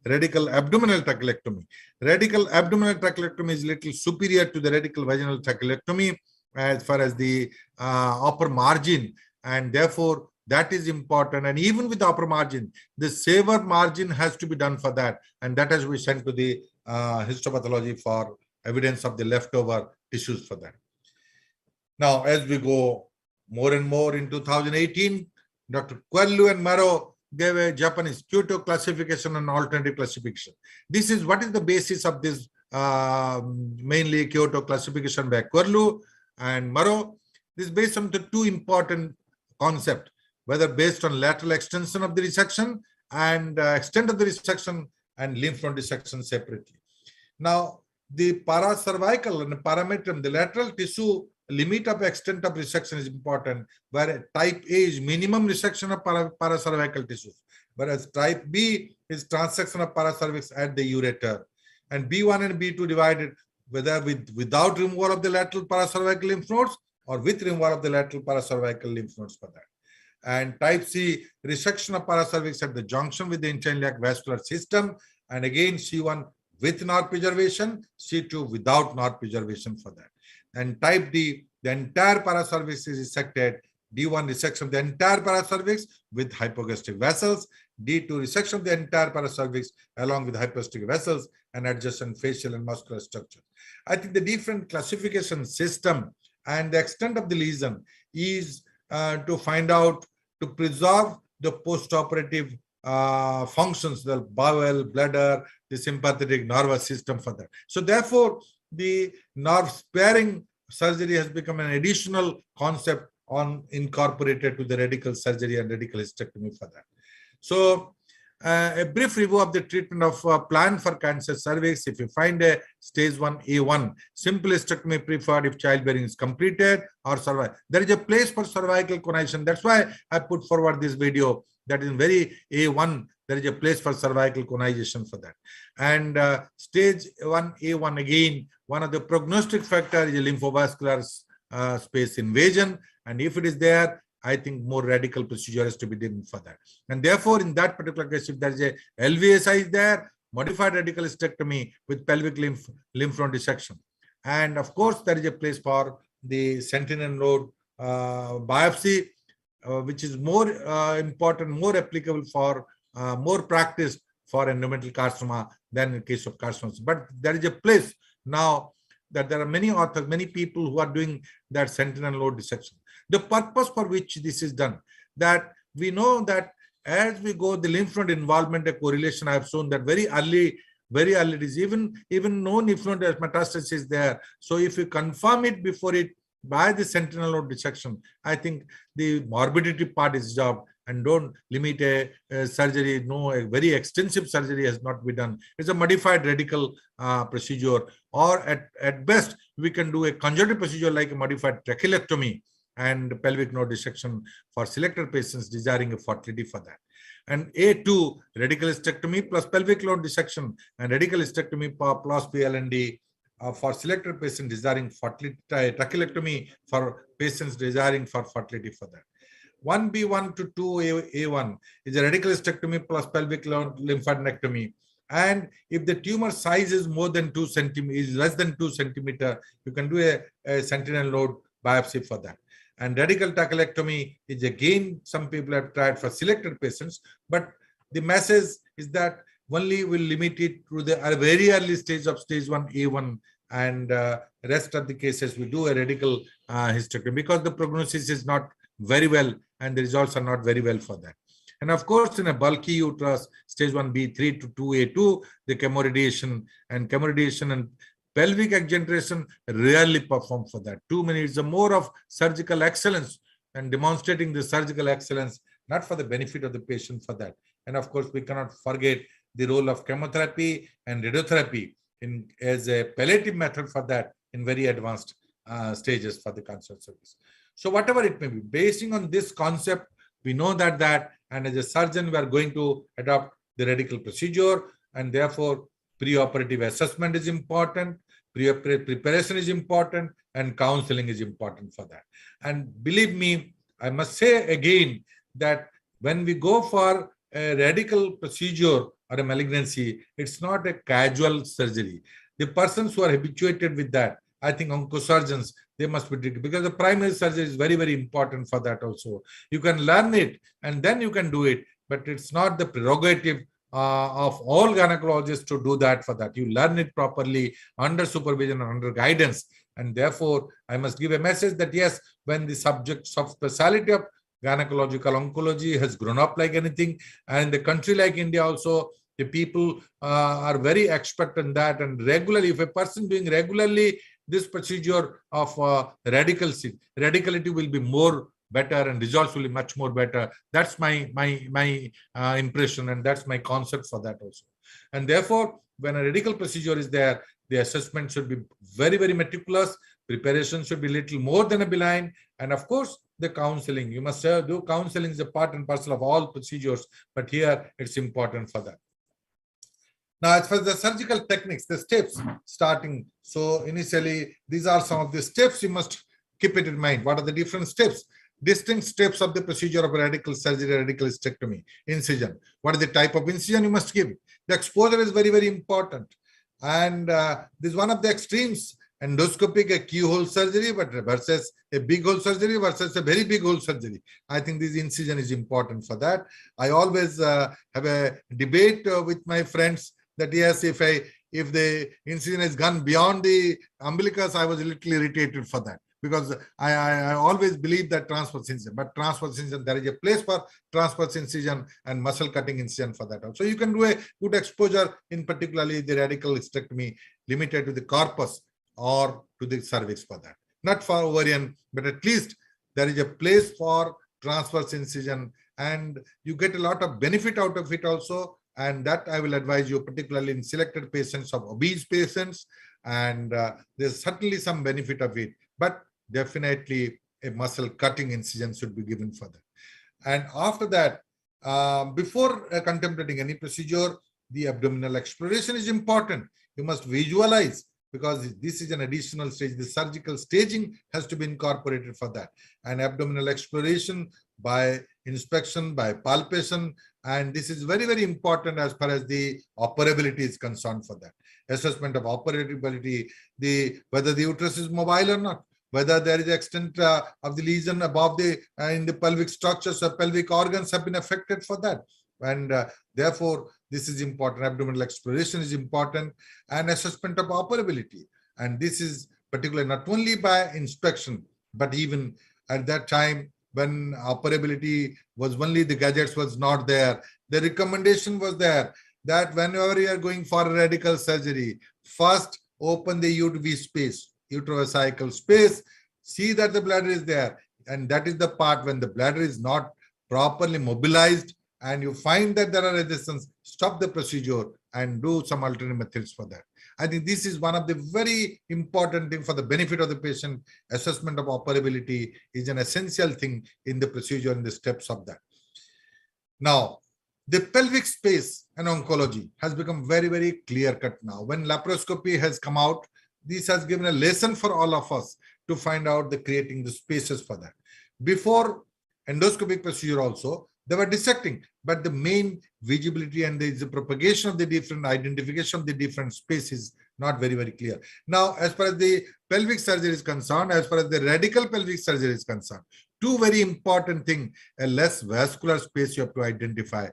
radical abdominal trachelectomy, radical abdominal trachelectomy is little superior to the radical vaginal trachelectomy as far as the upper margin, and therefore that is important. And even with the upper margin, the saver margin has to be done for that, and that has to be sent to the histopathology for evidence of the leftover tissues for that. Now, as we go more and more in 2018, Dr. Kwellu and Maro gave a Japanese Kyoto classification and alternative classification. This is what is the basis of this mainly Kyoto classification by Kwellu and Maro. This is based on the two important concepts, whether based on lateral extension of the resection and extent of the resection and lymph node dissection separately. Now, the paracervical and parametrium, the lateral tissue limit of extent of resection is important, where type A is minimum resection of paracervical tissues, whereas type B is transection of paracervix at the ureter. And B1 and B2 divided whether without removal of the lateral paracervical lymph nodes or with removal of the lateral paracervical lymph nodes for that. And type C, resection of paracervix at the junction with the interiliac vascular system, and again C1 with nerve preservation, C2 without nerve preservation for that. And type D, the entire paracervix is resected. D1, resection of the entire paracervix with hypogastric vessels. D2, resection of the entire paracervix along with hypogastric vessels and adjacent facial and muscular structure. I think the different classification system and the extent of the lesion is to find out, to preserve the post-operative functions, the bowel, bladder, the sympathetic nervous system for that. So therefore, the nerve sparing surgery has become an additional concept incorporated to the radical surgery and radical hysterectomy for that. So a brief review of the treatment of plan for cancer cervix. If you find a stage 1 A1, simple hysterectomy preferred if childbearing is completed or survive. There is a place for cervical conation. That's why I put forward this video. That is very A1. There is a place for cervical conization for that. And stage 1 A1 again, one of the prognostic factors is a lymphovascular space invasion. And if it is there, I think more radical procedure has to be done for that. And therefore, in that particular case, if there is a LVSI is there, modified radical hysterectomy with pelvic lymph node dissection. And of course, there is a place for the sentinel node biopsy, which is more important, more applicable for more practiced for endometrial carcinoma than in case of carcinomas. But there is a place now that there are many authors, many people who are doing that sentinel node dissection. The purpose for which this is done, that we know that as we go, the lymph node involvement, a correlation I have shown that very early very early disease, even no lymph node metastasis is there. So if you confirm it before it by the sentinel node dissection, I think the morbidity part is job, and don't limit a surgery. No, a very extensive surgery has not been done. It's a modified radical procedure, or at best we can do a conjunctive procedure like a modified trachelectomy and pelvic node dissection for selected patients desiring a fertility for that. And A2, radical hysterectomy plus pelvic node dissection and radical hysterectomy plus PLND for selected patients desiring fertility, trachelectomy for patients desiring for fertility for that. 1B1 to 2A1 is a radical hysterectomy plus pelvic lymphadenectomy. And if the tumor size is more than 2 centimeters, is less than 2 centimeters, you can do a sentinel node biopsy for that. And radical trachelectomy is again, some people have tried for selected patients, but the message is that only will limit it to the very early stage of stage 1A1, and rest of the cases we do a radical hysterectomy because the prognosis is not very well and the results are not very well for that. And of course, in a bulky uterus, stage 1B3 to 2A2, the chemoradiation and pelvic exenteration rarely perform for that. Too many, it's a more of surgical excellence and demonstrating the surgical excellence, not for the benefit of the patient for that. And of course, we cannot forget the role of chemotherapy and radiotherapy as a palliative method for that in very advanced stages for the cancer service. So whatever it may be, basing on this concept, we know that and as a surgeon, we are going to adopt the radical procedure, and therefore preoperative assessment is important, preparation is important, and counseling is important for that. And believe me, I must say again that when we go for a radical procedure or a malignancy, it's not a casual surgery. The persons who are habituated with that, I think oncosurgeons, they must be treated, because the primary surgery is very, very important for that also. You can learn it and then you can do it, but it's not the prerogative of all gynecologists to do that for that. You learn it properly under supervision and under guidance. And therefore, I must give a message that yes, when the subject of specialty of gynecological oncology has grown up like anything, and in the country like India also, the people are very expert in that. And regularly, if a person doing regularly this procedure of radicality will be more better and results will be much more better. That's my impression, and that's my concept for that also. And therefore, when a radical procedure is there, the assessment should be very, very meticulous. Preparation should be little more than a benign. And of course, the counseling. You must do counseling is a part and parcel of all procedures, but here it's important for that. Now, as far as the surgical techniques, the steps starting. So initially, these are some of the steps you must keep it in mind. What are the different steps? Distinct steps of the procedure of radical surgery, radical hysterectomy, incision. What is the type of incision you must give? The exposure is very, very important. And this is one of the extremes, endoscopic, a keyhole surgery, but versus a big hole surgery versus a very big hole surgery. I think this incision is important for that. I always have a debate with my friends that yes, if the incision has gone beyond the umbilicus, I was a little irritated for that, because I always believe that transverse incision, but transverse incision, there is a place for transverse incision and muscle cutting incision for that. So you can do a good exposure in particularly the radical hysterectomy limited to the corpus or to the cervix for that. Not for ovarian, but at least there is a place for transverse incision, and you get a lot of benefit out of it also. And that I will advise you, particularly in selected patients of obese patients, and there's certainly some benefit of it, but definitely a muscle cutting incision should be given for that. And after that, before contemplating any procedure, the abdominal exploration is important. You must visualize, because this is an additional stage. The surgical staging has to be incorporated for that. And abdominal exploration by inspection, by palpation, and this is very, very important as far as the operability is concerned for that. Assessment of operability, whether the uterus is mobile or not, whether there is extent of the lesion above the in the pelvic structures or pelvic organs have been affected for that. And therefore, this is important. Abdominal exploration is important, and assessment of operability. And this is particularly not only by inspection, but even at that time when operability was only the gadgets was not there, the recommendation was there. that whenever you are going for a radical surgery, first open the UV space, uterovesical space, see that the bladder is there. And that is the part when the bladder is not properly mobilized and you find that there are resistance, stop the procedure and do some alternate methods for that. I think this is one of the very important thing for the benefit of the patient. Assessment of operability is an essential thing in the procedure and the steps of that. Now, the pelvic space and oncology has become very, very clear cut now. When laparoscopy has come out, this has given a lesson for all of us to find out the creating the spaces for that. Before endoscopic procedure also, they were dissecting, but the main visibility and the propagation of the different identification of the different spaces not very, very clear. Now, as far as the pelvic surgery is concerned, as far as the radical pelvic surgery is concerned, two very important things: a less vascular space you have to identify,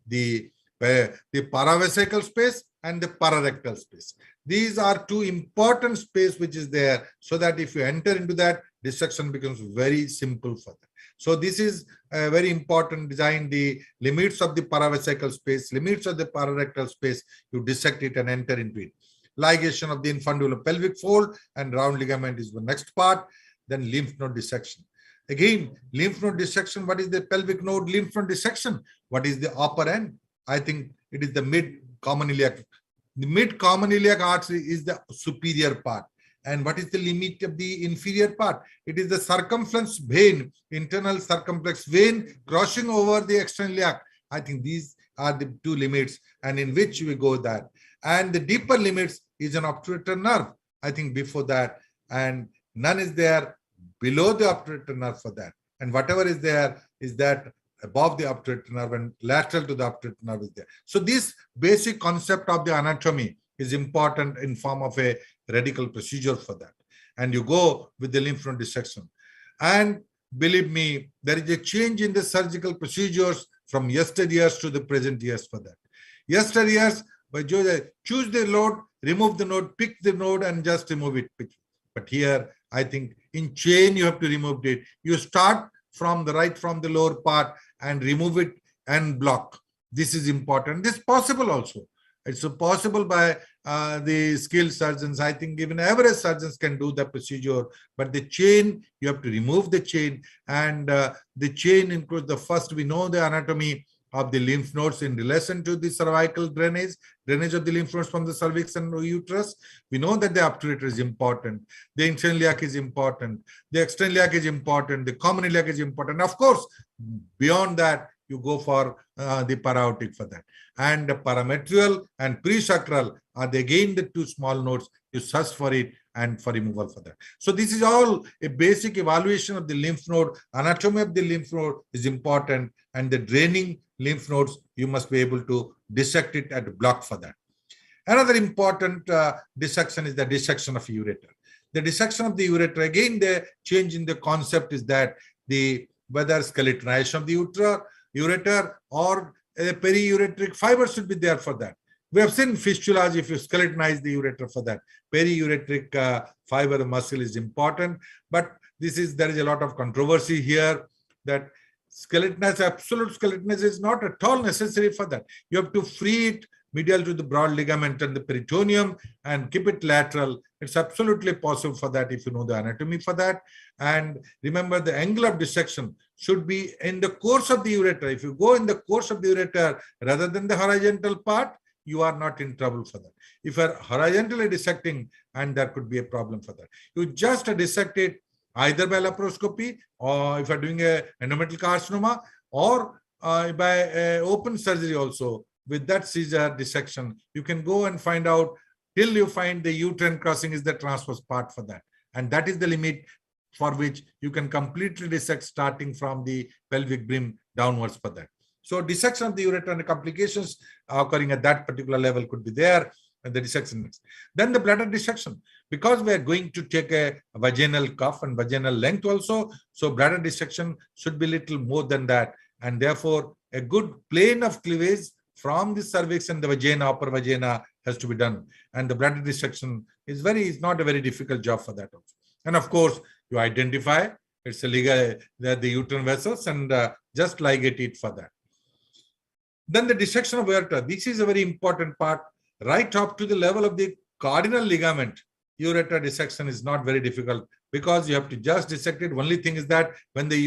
the paravesical space and the pararectal space. These are two important space which is there, so that if you enter into that, dissection becomes very simple for them. So this is a very important design, the limits of the paravesical space, limits of the pararectal space, you dissect it and enter into it. Ligation of the infundibulum pelvic fold and round ligament is the next part. Then lymph node dissection. Again, lymph node dissection, what is the pelvic node lymph node dissection? What is the upper end? I think it is the mid-common iliac. The mid-common iliac artery is the superior part. And what is the limit of the inferior part? It is the circumflex vein, internal circumflex vein crossing over the external iliac. I think these are the two limits, and in which we go that. And the deeper limits is an obturator nerve, I think before that, and none is there below the obturator nerve for that. And whatever is there is that above the obturator nerve and lateral to the obturator nerve is there. So this basic concept of the anatomy is important in form of a radical procedure for that. And you go with the lymph node dissection. And believe me, there is a change in the surgical procedures from yesteryears to the present years for that. Yesteryears, by choose the node, remove the node, pick the node and just remove it. But here, I think in chain, you have to remove it. You start from the right, from the lower part and remove it and block. This is important. This is possible also. It's possible by the skilled surgeons. I think even average surgeons can do the procedure, but the chain, you have to remove the chain, and the chain includes the first, we know the anatomy of the lymph nodes in relation to the cervical drainage of the lymph nodes from the cervix and uterus. We know that the obturator is important, the internal iliac is important, the external iliac is important, the common iliac is important. Of course, beyond that, you go for the para-aortic for that. And the parametrial and presacral are again the two small nodes. You search for it and for removal for that. So this is all a basic evaluation of the lymph node. Anatomy of the lymph node is important, and the draining lymph nodes, you must be able to dissect it and block for that. Another important dissection is the dissection of ureter. The dissection of the ureter, again, the change in the concept is that the whether skeletonization of the ureter or a periureteric fiber should be there for that. We have seen fistulas, if you skeletonize the ureter for that. Periureteric fiber muscle is important, but there is a lot of controversy here that absolute skeletonization is not at all necessary for that. You have to free it medial to the broad ligament and the peritoneum and keep it lateral. It's absolutely possible for that if you know the anatomy for that. And remember, the angle of dissection should be in the course of the ureter. If you go in the course of the ureter rather than the horizontal part, you are not in trouble for that. If you are horizontally dissecting, and there could be a problem for that. You just dissect it either by laparoscopy, or if you are doing a endometrial carcinoma, or by open surgery also. With that Caesar dissection, you can go and find out till you find the uterine crossing is the transverse part for that. And that is the limit for which you can completely dissect starting from the pelvic brim downwards for that. So dissection of the ureter and the complications occurring at that particular level could be there, and the dissection next. Then the bladder dissection, because we are going to take a vaginal cuff and vaginal length also, so bladder dissection should be little more than that, and therefore a good plane of cleavage from the cervix and the vagina, upper vagina, has to be done. And the bladder dissection is not a very difficult job for that also. And of course, you identify it's the uterine vessels and just ligate it for that. Then the dissection of ureter. This is a very important part. Right up to the level of the cardinal ligament, ureter dissection is not very difficult because you have to just dissect it. Only thing is that when the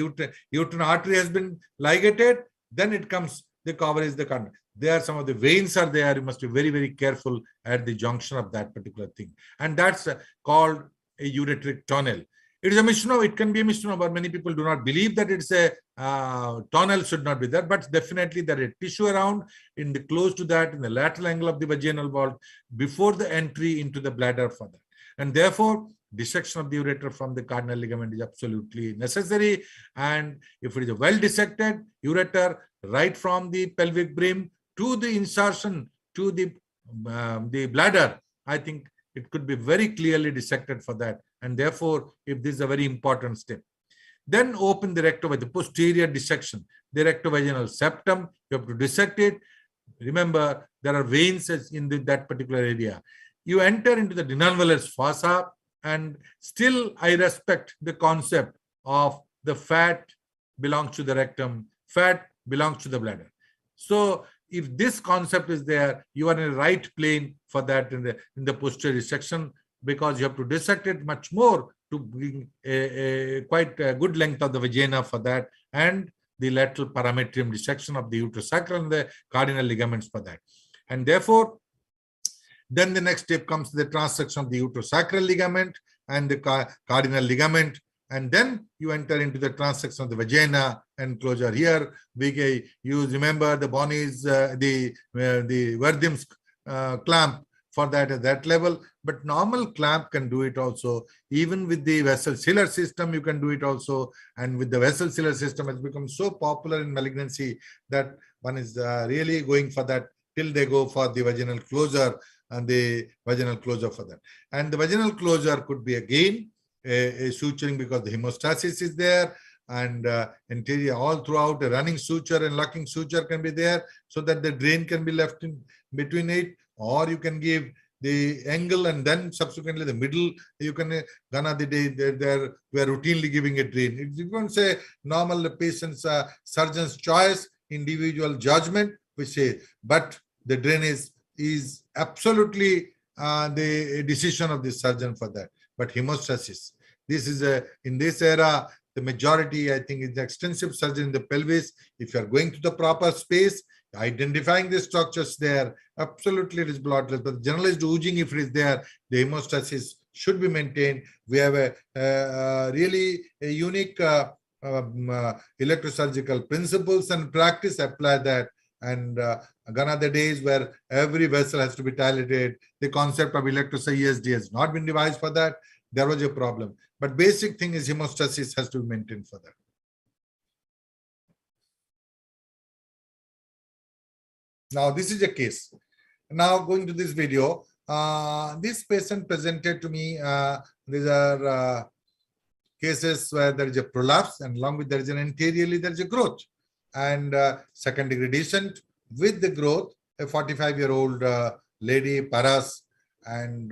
uterine artery has been ligated, then it comes, the cover is the cardinal. There some of the veins are there. You must be very, very careful at the junction of that particular thing. And that's called a ureteric tunnel. It is a misnomer. It can be a misnomer, but many people do not believe that it's a tunnel should not be there. But definitely there is tissue around in the close to that, in the lateral angle of the vaginal wall, before the entry into the bladder for that. And therefore, dissection of the ureter from the cardinal ligament is absolutely necessary. And if it is a well dissected ureter, right from the pelvic brim to the insertion to the bladder, I think it could be very clearly dissected for that. And therefore, if this is a very important step, then open the rectovaginal, posterior dissection, the rectovaginal septum, you have to dissect it. Remember, there are veins in that particular area. You enter into the denalveolus fossa, and still I respect the concept of the fat belongs to the rectum, fat belongs to the bladder. So if this concept is there, you are in the right plane for that in the posterior section, because you have to dissect it much more to bring quite a good length of the vagina for that, and the lateral parametrium dissection of the uterosacral and the cardinal ligaments for that. And therefore, then the next step comes to the transection of the uterosacral ligament and the cardinal ligament. And then you enter into the transection of the vagina and closure. Here, you remember the Bonnie's, the Werdim's clamp for that at that level. But normal clamp can do it also. Even with the vessel-sealer system, you can do it also. And with the vessel-sealer system, it's become so popular in malignancy that one is really going for that till they go for the vaginal closure and the vaginal closure for that. And the vaginal closure could be again a suturing, because the hemostasis is there, and anterior all throughout a running suture and locking suture can be there, so that the drain can be left in between it, or you can give the angle and then subsequently the middle. You can gonna the day there we are routinely giving a drain. You can say normal patient's surgeon's choice, individual judgment, we say, but the drain is absolutely the decision of the surgeon for that. But hemostasis, this is in this era, the majority, I think, is the extensive surgery in the pelvis. If you are going to the proper space, identifying the structures there, absolutely it is bloodless. But generalized oozing, if it is there, the hemostasis should be maintained. We have a really a unique electrosurgical principles and practice, apply that. And gone are the days where every vessel has to be dilated. The concept of electrosurgery has not been devised for that. There was a problem. But basic thing is hemostasis has to be maintained for that. Now, this is a case. Now, going to this video, this patient presented to me, these are cases where there is a prolapse, and along with there is an anteriorly, there is a growth. And second degree descent with the growth, a 45-year-old lady, paras, and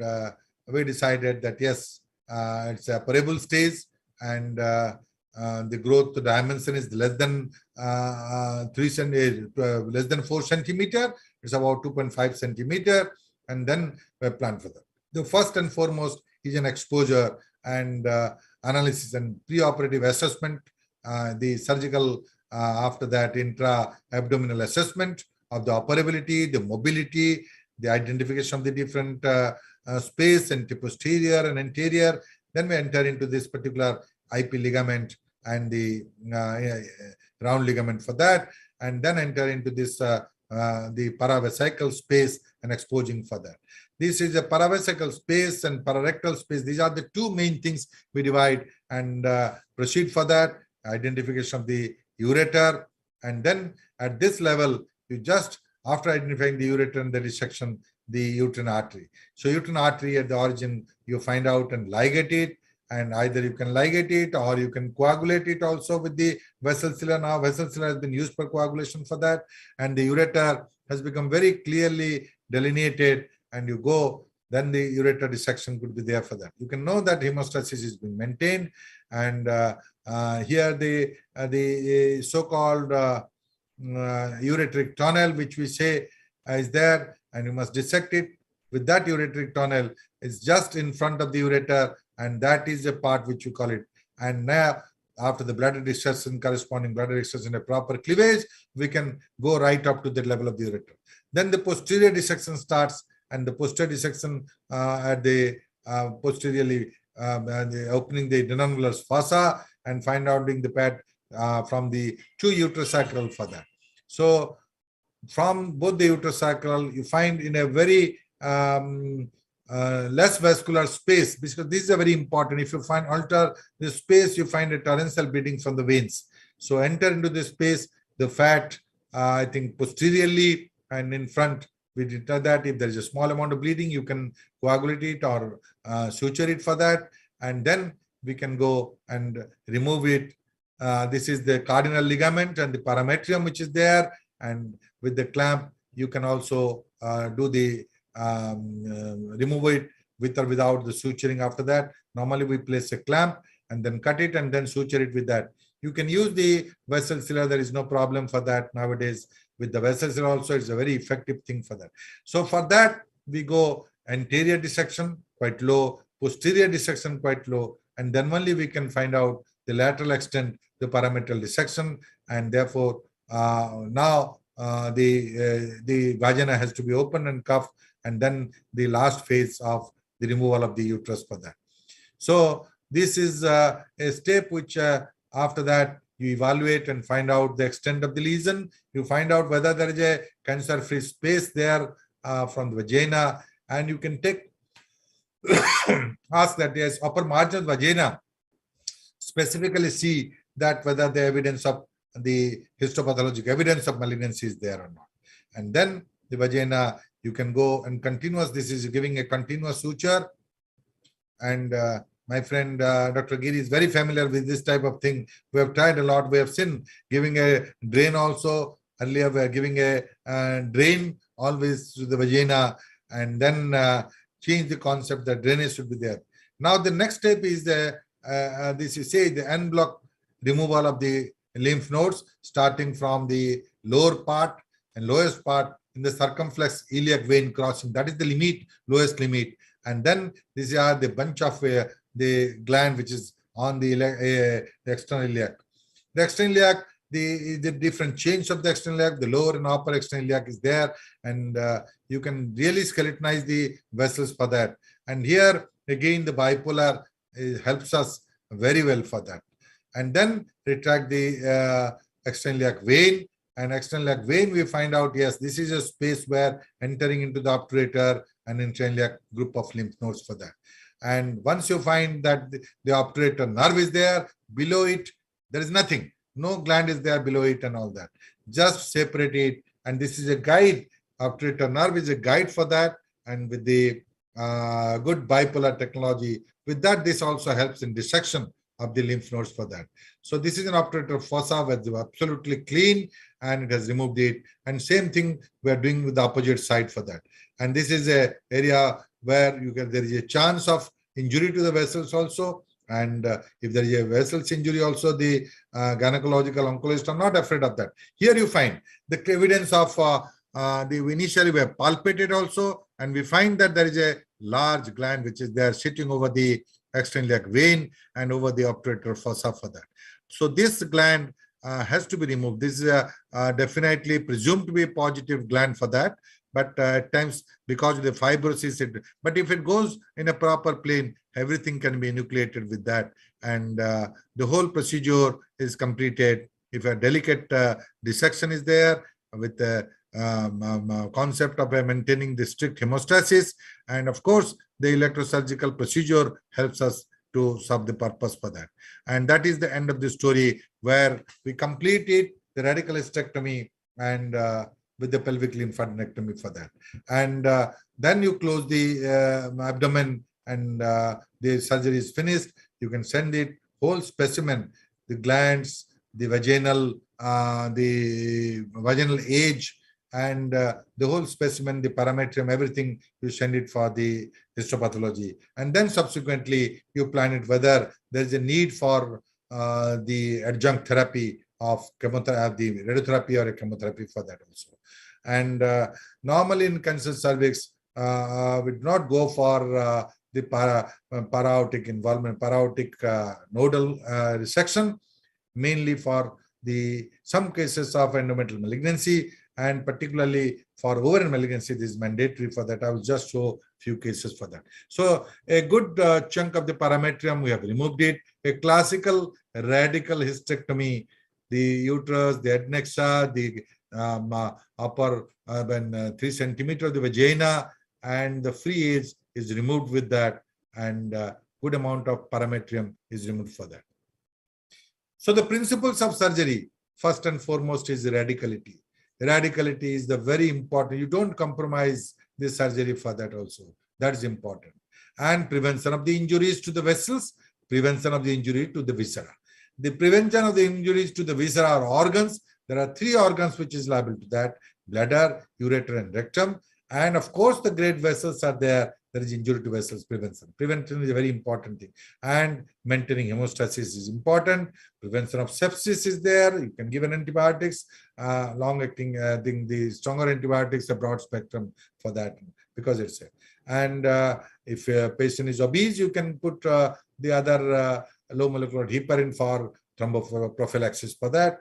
we decided that yes, it's a operable stage, and the growth dimension is less than 4 centimeter. It's about 2.5 centimeter, and then we plan for that. The first and foremost is an exposure and analysis and preoperative assessment. The surgical after that intra-abdominal assessment of the operability, the mobility, the identification of the different space and posterior and anterior. Then we enter into this particular IP ligament and the round ligament for that, and then enter into this the paravesical space and exposing for that. This is a paravesical space and pararectal space. These are the two main things we divide and proceed for that. Identification of the ureter, and then at this level, you just after identifying the ureter and the dissection, the uterine artery. So uterine artery at the origin, you find out and ligate it, and either you can ligate it or you can coagulate it also with the vessel sealer. Now vessel sealer has been used for coagulation for that, and the ureter has become very clearly delineated, and you go, then the ureter dissection could be there for that. You can know that hemostasis is being maintained, and here the so-called ureteric tunnel, which we say is there, and you must dissect it. With that ureteric tunnel, it's just in front of the ureter, and that is the part which you call it. And now, after the bladder dissection, corresponding bladder dissection, a proper cleavage, we can go right up to the level of the ureter. Then the posterior dissection starts, and the posterior dissection at the posteriorly opening the denuncular fossa and find out the pad from the two uterosacral for that. So from both the uterosacral, you find in a very less vascular space, because this is a very important. If you find alter the space, you find a torrential bleeding from the veins. So enter into the space, the fat, I think posteriorly and in front, we deter that. If there is a small amount of bleeding, you can coagulate it or suture it for that. And then we can go and remove it. This is the cardinal ligament and the parametrium which is there. And with the clamp, you can also do the remove it with or without the suturing after that. Normally we place a clamp and then cut it and then suture it with that. You can use the vessel sealer. There is no problem for that nowadays. With the vessel sealer also, it's a very effective thing for that. So for that, we go anterior dissection quite low, posterior dissection quite low, and then only we can find out the lateral extent, the parametrial dissection, and therefore now the vagina has to be opened and cuffed, and then the last phase of the removal of the uterus for that. So this is a step which after that you evaluate and find out the extent of the lesion. You find out whether there is a cancer-free space there from the vagina, and you can take ask that yes, upper margin of vagina, specifically see that whether the evidence of the histopathologic evidence of malignancy is there or not. And then the vagina, you can go and continuous, this is giving a continuous suture. And my friend Dr. Giri is very familiar with this type of thing. We have tried a lot. We have seen giving a drain also. Earlier we are giving a drain always to the vagina, and then change the concept that drainage should be there. Now the next step is the this is say the en bloc removal of the lymph nodes, starting from the lower part and lowest part in the circumflex iliac vein crossing. That is the limit, lowest limit. And then these are the bunch of the gland which is on the external iliac. The external iliac, the different change of the external iliac, the lower and upper external iliac is there, and you can really skeletonize the vessels for that. And here again the bipolar helps us very well for that. And then retract the external iliac vein, and external iliac vein we find out, yes, this is a space where entering into the obturator and internal iliac group of lymph nodes for that. And once you find that the obturator nerve is there, below it, there is nothing. No gland is there below it and all that. Just separate it. And this is a guide. Obturator nerve is a guide for that. And with the good bipolar technology, with that, this also helps in dissection of the lymph nodes for that. So this is an obturator fossa where they were absolutely clean and it has removed it. And same thing we are doing with the opposite side for that. And this is a area where there is a chance of injury to the vessels also. And if there is a vessels injury also, the gynecological oncologists are not afraid of that. Here you find the evidence of initially we have palpated also, and we find that there is a large gland which is there sitting over the external iliac vein and over the obturator fossa for that. So this gland has to be removed. This is definitely presumed to be a positive gland for that. But at times, because of the fibrosis, but if it goes in a proper plane, everything can be enucleated with that. And the whole procedure is completed. If a delicate dissection is there with the concept of maintaining the strict hemostasis. And of course, the electrosurgical procedure helps us to serve the purpose for that. And that is the end of the story where we complete it, the radical hysterectomy, and with the pelvic lymphadenectomy for that. And then you close the abdomen and the surgery is finished. You can send it, whole specimen, the glands, the vaginal age, and the whole specimen, the parametrium, everything, you send it for the histopathology. And then subsequently, you plan it whether there is a need for the adjunct therapy of chemotherapy, the radiotherapy or a chemotherapy for that also. And normally in cancer cervix, we do not go for the para-aortic involvement, para-aortic nodal resection, mainly for some cases of endometrial malignancy, and particularly for ovarian malignancy, this is mandatory for that. I will just show few cases for that. So a good chunk of the parametrium, we have removed it. A classical radical hysterectomy, the uterus, the adnexa, the upper 3 centimeter of the vagina, and the free edge is removed with that, and good amount of parametrium is removed for that. So the principles of surgery, first and foremost, is radicality. Radicality is the very important. You don't compromise the surgery for that also. That is important. And prevention of the injuries to the vessels, prevention of the injury to the viscera. The prevention of the injuries to the viscera or organs, there are 3 organs which is liable to that: bladder, ureter, and rectum. And of course, the great vessels are there. There is injury to vessels prevention. Prevention is a very important thing. And maintaining hemostasis is important. Prevention of sepsis is there. You can give an antibiotics, long-acting, the stronger antibiotics, a broad spectrum for that, because it's a. And if a patient is obese, you can put the other low molecular heparin for thromboprophylaxis for that.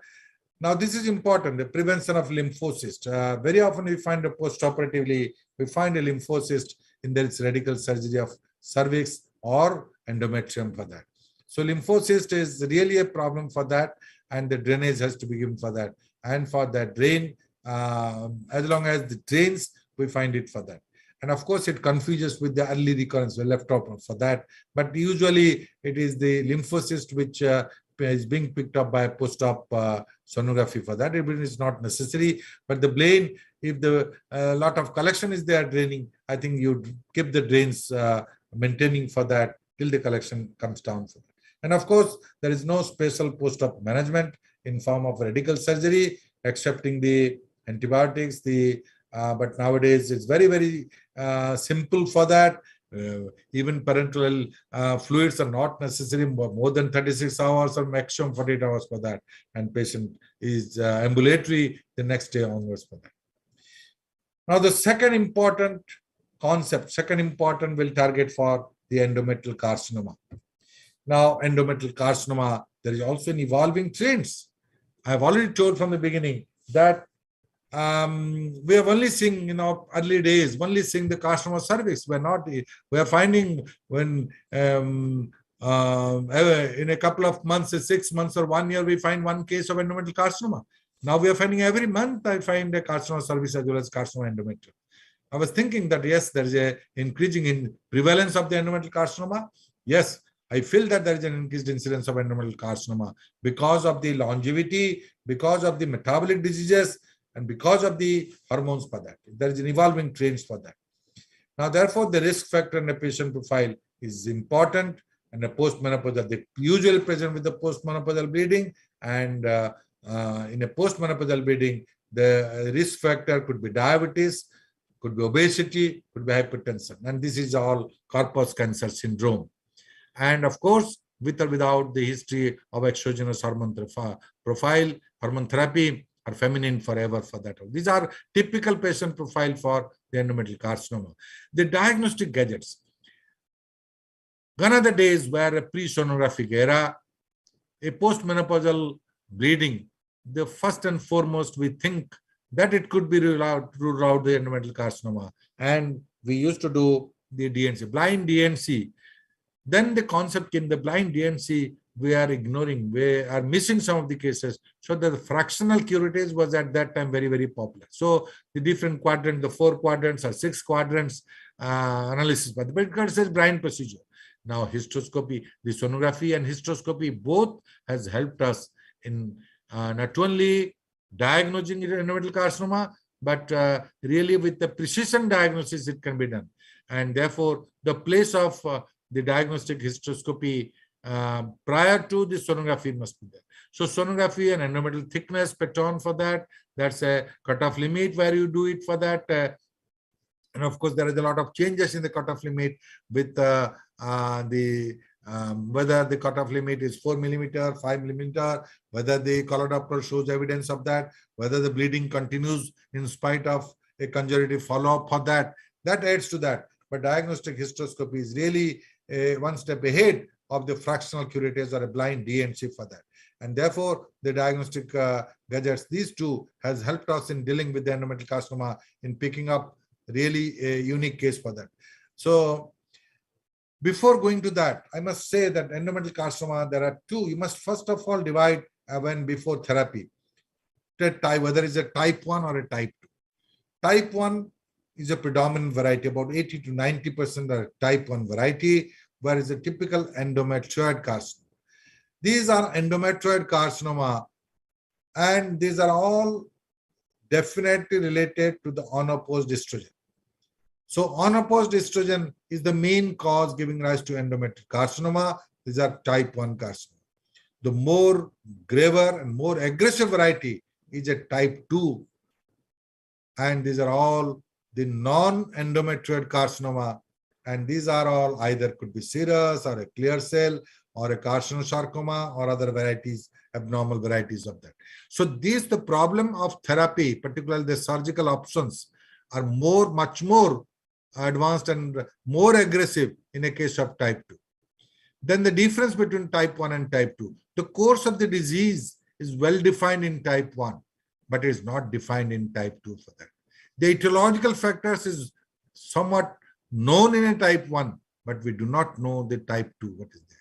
Now, this is important, the prevention of lymphocyst. Very often we find post-operatively, we find a lymphocyst in this radical surgery of cervix or endometrium for that. So lymphocyst is really a problem for that, and the drainage has to be given for that. And for that drain, as long as the drains, we find it for that. And of course, it confuses with the early recurrence, the left top for that. But usually it is the lymphocyst which is being picked up by post-op sonography for that. It is not necessary. But the brain, if the lot of collection is there draining, I think you keep the drains maintaining for that till the collection comes down for that. And of course, there is no special post-op management in form of radical surgery, excepting the antibiotics. But nowadays it's very, very simple for that. Even parenteral fluids are not necessary more than 36 hours or maximum 48 hours for that. And patient is ambulatory the next day onwards for that. Now, the second important concept, will target for the endometrial carcinoma. Now, endometrial carcinoma, there is also an evolving trends. I have already told from the beginning that we have only seen, early days, only seeing the carcinoma cervix. We are finding when in a couple of months, 6 months or 1 year, we find one case of endometrial carcinoma. Now we are finding every month I find a carcinoma cervix as well as carcinoma endometrial. I was thinking that yes, there is a increasing in prevalence of the endometrial carcinoma. Yes, I feel that there is an increased incidence of endometrial carcinoma because of the longevity, because of the metabolic diseases, and because of the hormones for that. There is an evolving trends for that. Now, therefore, the risk factor in a patient profile is important, and a postmenopausal, they usually present with the postmenopausal bleeding, and in a postmenopausal bleeding, the risk factor could be diabetes, could be obesity, could be hypertension, and this is all corpus cancer syndrome. And of course, with or without the history of exogenous hormone profile, hormone therapy, or feminine forever for that. These are typical patient profile for the endometrial carcinoma. The diagnostic gadgets. Gone are the days where a pre-sonographic era, a postmenopausal bleeding, the first and foremost, we think that it could be ruled out the endometrial carcinoma. And we used to do the DNC, blind DNC. Then the concept came, the blind DNC, we are ignoring, we are missing some of the cases. So the fractional curettage was at that time very, very popular. So the different quadrants, the 4 quadrants or 6 quadrants analysis, but it says blind procedure. Now histoscopy, the sonography and histoscopy both has helped us in not only diagnosing endometrial carcinoma, but really with the precision diagnosis it can be done. And therefore the place of the diagnostic histoscopy prior to the sonography must be there. So sonography and endometrial thickness pattern for that, that's a cutoff limit where you do it for that. And of course, there is a lot of changes in the cutoff limit with the whether the cutoff limit is 4 millimeter, 5 millimeter, whether the collodoppler shows evidence of that, whether the bleeding continues in spite of a conservative follow-up for that, that adds to that. But diagnostic hysteroscopy is really one step ahead of the fractional curettes or a blind DNC for that. And therefore, the diagnostic gadgets, these two, has helped us in dealing with the endometrial carcinoma in picking up really a unique case for that. So before going to that, I must say that endometrial carcinoma, there are two. You must first of all divide when before therapy, whether it's a type 1 or a type 2. Type 1 is a predominant variety, about 80 to 90% are type 1 variety, whereas a typical endometrioid carcinoma. These are endometrioid carcinoma, and these are all definitely related to the unopposed estrogen. So unopposed estrogen is the main cause giving rise to endometrial carcinoma. These are type 1 carcinoma. The more graver and more aggressive variety is a type 2. And these are all the non-endometrioid carcinoma. And these are all either could be serous or a clear cell or a carcinosarcoma or other varieties, abnormal varieties of that. So these, the problem of therapy, particularly the surgical options, are much more advanced and more aggressive in a case of type 2. Then the difference between type 1 and type 2. The course of the disease is well defined in type 1, but is not defined in type 2 for that. The etiological factors is somewhat known in a type 1, but we do not know the type 2, what is there.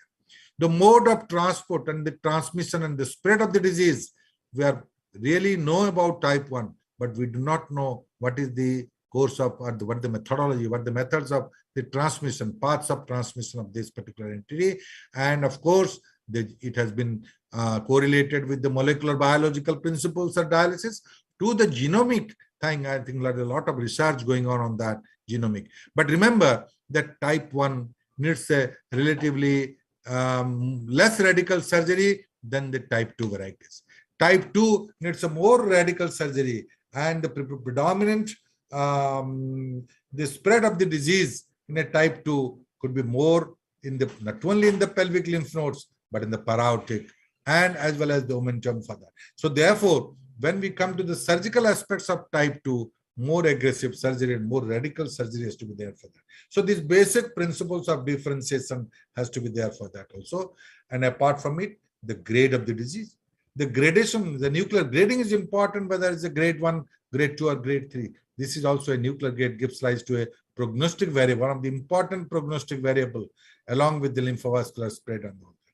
The mode of transport and the transmission and the spread of the disease, we are really know about type 1, but we do not know what is the course of, or what the methodology, what the methods of the transmission, paths of transmission of this particular entity. And of course, it has been correlated with the molecular biological principles of dialysis to the genomic thing. I think there's a lot of research going on that genomic. But remember that type 1 needs a relatively less radical surgery than the type 2 varieties. Type 2 needs a more radical surgery, and the predominant the spread of the disease in a type 2 could be more in the, not only in the pelvic lymph nodes, but in the para-aortic and as well as the omentum for that. So therefore, when we come to the surgical aspects of type 2, more aggressive surgery and more radical surgery has to be there for that. So these basic principles of differentiation has to be there for that also. And apart from it, the grade of the disease, the gradation, the nuclear grading is important, whether it's a grade 1, grade 2 or grade 3. This is also a nuclear grade, gives rise to a prognostic variable, one of the important prognostic variable along with the lymphovascular spread and all that.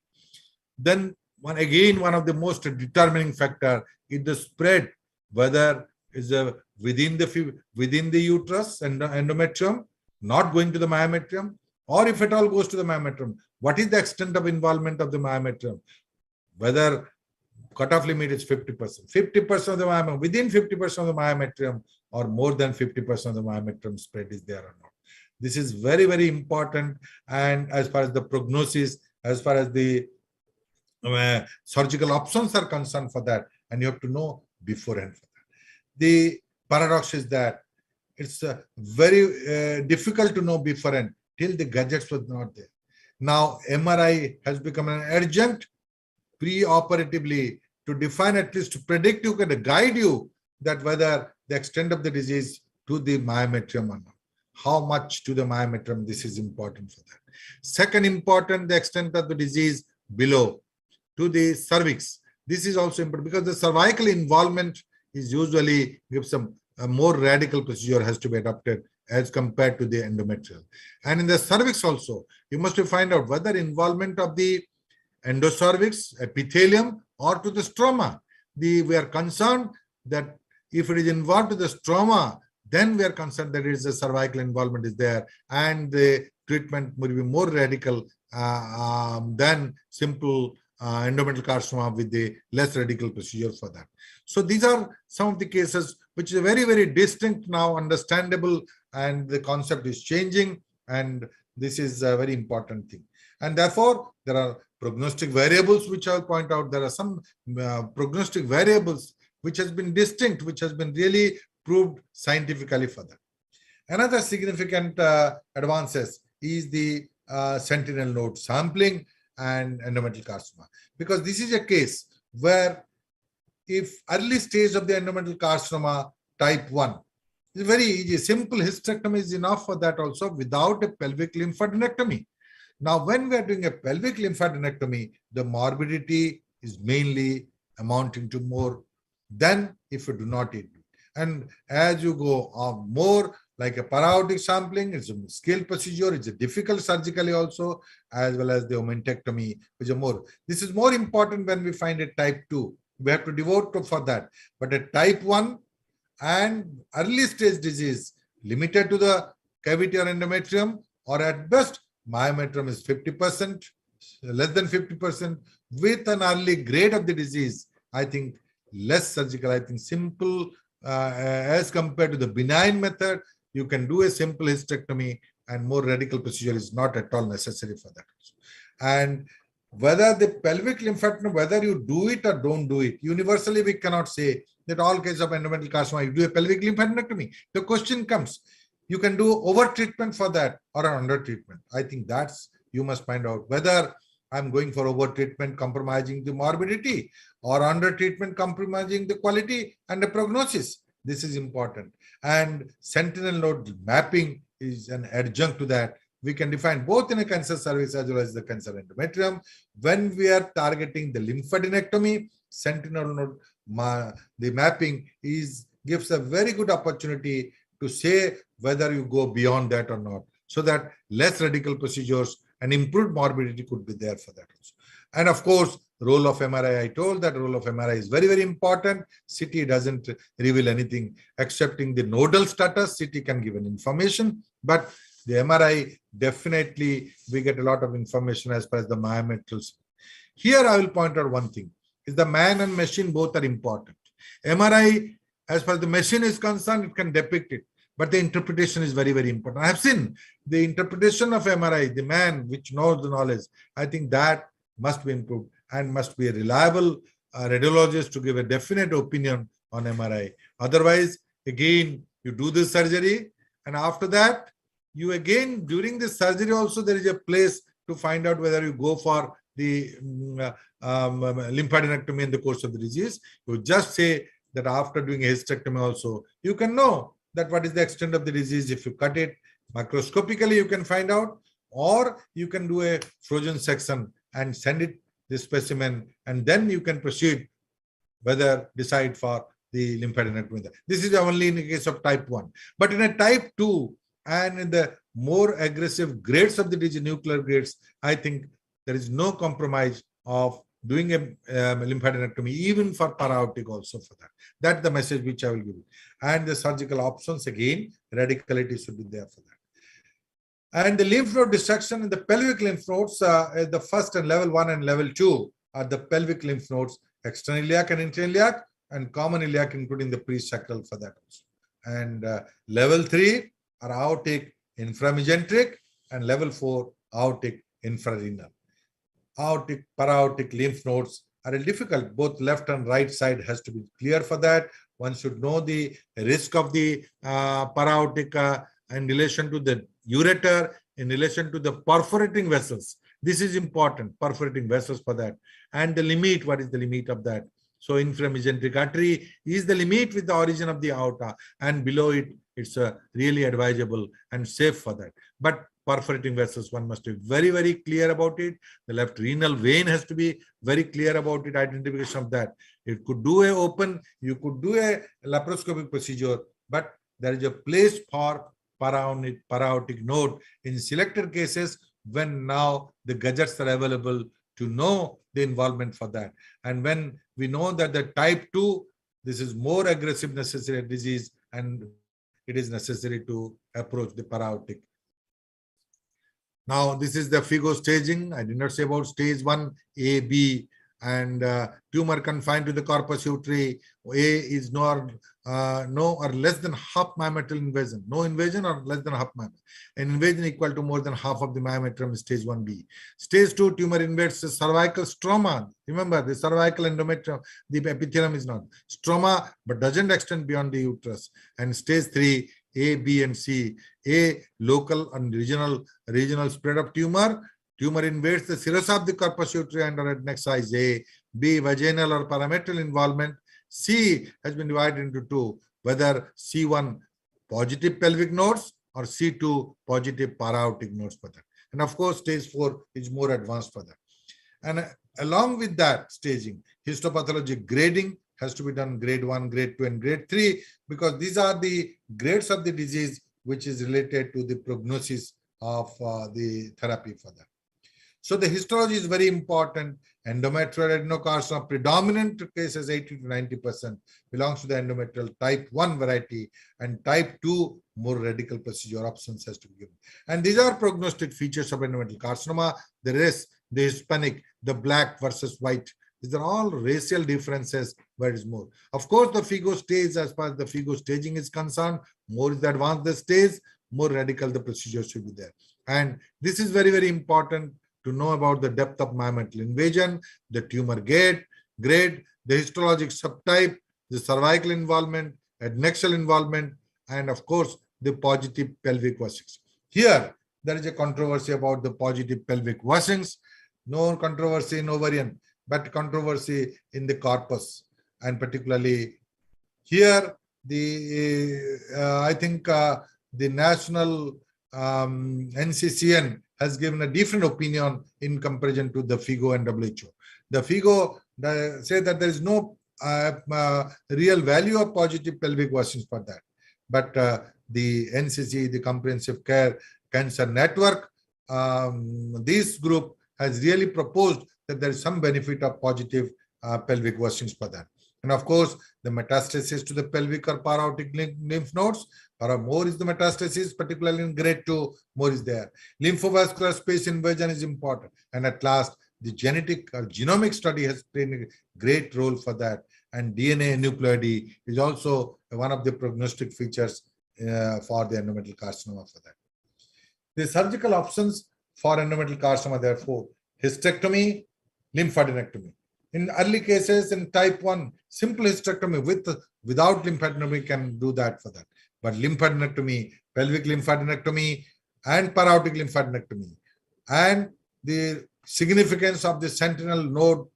Then one of the most determining factor is the spread, whether is within the uterus and the endometrium, not going to the myometrium, or if it all goes to the myometrium, what is the extent of involvement of the myometrium? Whether cutoff limit is 50%, 50% of the myometrium, within 50% of the myometrium, or more than 50% of the myometrium spread is there or not. This is very, very important. And as far as the prognosis, as far as the surgical options are concerned for that, and you have to know beforehand for that. The paradox is that it's very difficult to know beforehand till the gadgets was not there. Now, MRI has become an adjunct pre-operatively to define, at least to predict, you can guide you that whether the extent of the disease to the myometrium or not. How much to the myometrium, this is important for that. Second important, the extent of the disease below to the cervix. This is also important because the cervical involvement is usually gives some a more radical procedure has to be adopted as compared to the endometrial. And in the cervix also, you must find out whether involvement of the endocervix, epithelium, or to the stroma. We are concerned that if it is involved to the stroma, then we are concerned that it is a cervical involvement is there, and the treatment will be more radical than simple endometrial carcinoma with the less radical procedure for that. So these are some of the cases which is very, very distinct now, understandable, and the concept is changing, and this is a very important thing. And therefore, there are prognostic variables which I'll point out. There are some prognostic variables which has been distinct, which has been really proved scientifically for that. Another significant advances is the sentinel node sampling and endometrial carcinoma. Because this is a case where if early stage of the endometrial carcinoma type 1, it's very easy. Simple hysterectomy is enough for that also without a pelvic lymphadenectomy. Now, when we are doing a pelvic lymphadenectomy, the morbidity is mainly amounting to more than if you do not eat it. And as you go on more, like a para-aortic sampling, it's a skilled procedure, it's a difficult surgically also, as well as the omentectomy, which are more. This is more important when we find a type 2. We have to devote for that. But a type 1 and early stage disease limited to the cavity or endometrium, or at best myometrium is 50%, less than 50%, with an early grade of the disease, I think less surgical, I think simple as compared to the benign method, you can do a simple hysterectomy and more radical procedure is not at all necessary for that. And whether the pelvic lymphadenectomy, whether you do it or don't do it, universally we cannot say that all cases of endometrial carcinoma, you do a pelvic lymphadenectomy. The question comes, you can do over treatment for that or under treatment. I think that's, you must find out whether I'm going for over treatment compromising the morbidity or under treatment compromising the quality and the prognosis. This is important. And sentinel node mapping is an adjunct to that. We can define both in a cancer cervix as well as the cancer endometrium. When we are targeting the lymphadenectomy, sentinel node, the mapping gives a very good opportunity to say whether you go beyond that or not, so that less radical procedures and improved morbidity could be there for that also. And of course, role of MRI, I told that role of MRI is very, very important. CT doesn't reveal anything excepting the nodal status. CT can give an information, but the MRI, definitely we get a lot of information as far as the myometrials. Here I will point out one thing, is the man and machine both are important. MRI, as far as the machine is concerned, it can depict it, but the interpretation is very, very important. I have seen the interpretation of MRI, the man which knows the knowledge, I think that must be improved and must be a reliable radiologist to give a definite opinion on MRI. Otherwise, again, you do this surgery, and after that, you again, during the surgery also, there is a place to find out whether you go for the lymphadenectomy in the course of the disease. You just say that after doing a hysterectomy also, you can know that what is the extent of the disease. If you cut it microscopically, you can find out, or you can do a frozen section and send it the specimen, and then you can proceed whether decide for the lymphadenectomy. This is only in the case of type 1. But in a type 2 and in the more aggressive grades of the disease, nuclear grades, I think there is no compromise of doing a lymphadenectomy, even for para-aortic also for that. That's the message which I will give you. And the surgical options, again, radicality should be there for that. And the lymph node dissection in the pelvic lymph nodes, the first and level 1 and level 2 are the pelvic lymph nodes, external iliac and interiliac, and common iliac, including the presacral for that also. And level 3 are aortic, inframesenteric, and level 4 aortic, infrarenal. Aortic, para-aortic lymph nodes are difficult. Both left and right side has to be clear for that. One should know the risk of the para-aortic in relation to the ureter, in relation to the perforating vessels. This is important, perforating vessels for that. And the limit, what is the limit of that? So inframesenteric artery is the limit with the origin of the aorta, and below it, it's really advisable and safe for that. But perforating vessels, one must be very, very clear about it. The left renal vein has to be very clear about it, identification of that. It could do a open, you could do a laparoscopic procedure, but there is a place for para-aortic node in selected cases when now the gadgets are available to know the involvement for that. And when we know that the type 2, this is more aggressive necessary disease, and it is necessary to approach the para-aortic. Now, this is the FIGO staging. I did not say about stage 1, A, B, and tumor confined to the corpus uteri. A is no or less than half myometrial invasion. No invasion or less than half myometrial. An invasion equal to more than half of the myometrium is stage 1B. Stage 2, tumor invades the cervical stroma. Remember, the cervical endometrium, the epithelium is not. Stroma, but doesn't extend beyond the uterus. And stage 3, A, B, and C. A, local and regional spread of tumor. Tumor invades the serous of the corpus lutea and are at next size A. B, vaginal or parametrial involvement. C has been divided into two, whether C1 positive pelvic nodes or C2 positive para-aortic nodes for that. And of course, stage 4 is more advanced for that. And along with that staging, histopathology grading has to be done grade 1, grade 2, and grade 3, because these are the grades of the disease which is related to the prognosis of the therapy for that. So the histology is very important. Endometrial adenocarcinoma, predominant cases 80 to 90% belongs to the endometrial type 1 variety, and type 2 more radical procedure options has to be given. And these are prognostic features of endometrial carcinoma. The race, the Hispanic, the black versus white. These are all racial differences where it is more. Of course, the FIGO stage, as far as the FIGO staging is concerned, more is the advanced the stage, more radical the procedure should be there. And this is very, very important to know about the depth of myometrial invasion, the tumor grade, the histologic subtype, the cervical involvement, adnexal involvement, and of course, the positive pelvic washings. Here, there is a controversy about the positive pelvic washings. No controversy in ovarian, but controversy in the corpus. And particularly here, I think the national NCCN has given a different opinion in comparison to the FIGO and WHO. The FIGO say that there is no real value of positive pelvic washings for that. But the NCC, the Comprehensive Care Cancer Network, this group has really proposed that there is some benefit of positive pelvic washings for that. And of course, the metastasis to the pelvic or para-aortic lymph nodes, more is the metastasis, particularly in grade 2, more is there. Lymphovascular space invasion is important. And at last, the genetic or genomic study has played a great role for that. And DNA aneuploidy is also one of the prognostic features for the endometrial carcinoma for that. The surgical options for endometrial carcinoma, therefore, hysterectomy, lymphadenectomy. In early cases, in type 1, simple hysterectomy without lymphadenectomy can do that for that. But lymphadenectomy, pelvic lymphadenectomy, and para-aortic lymphadenectomy, and the significance of the sentinel node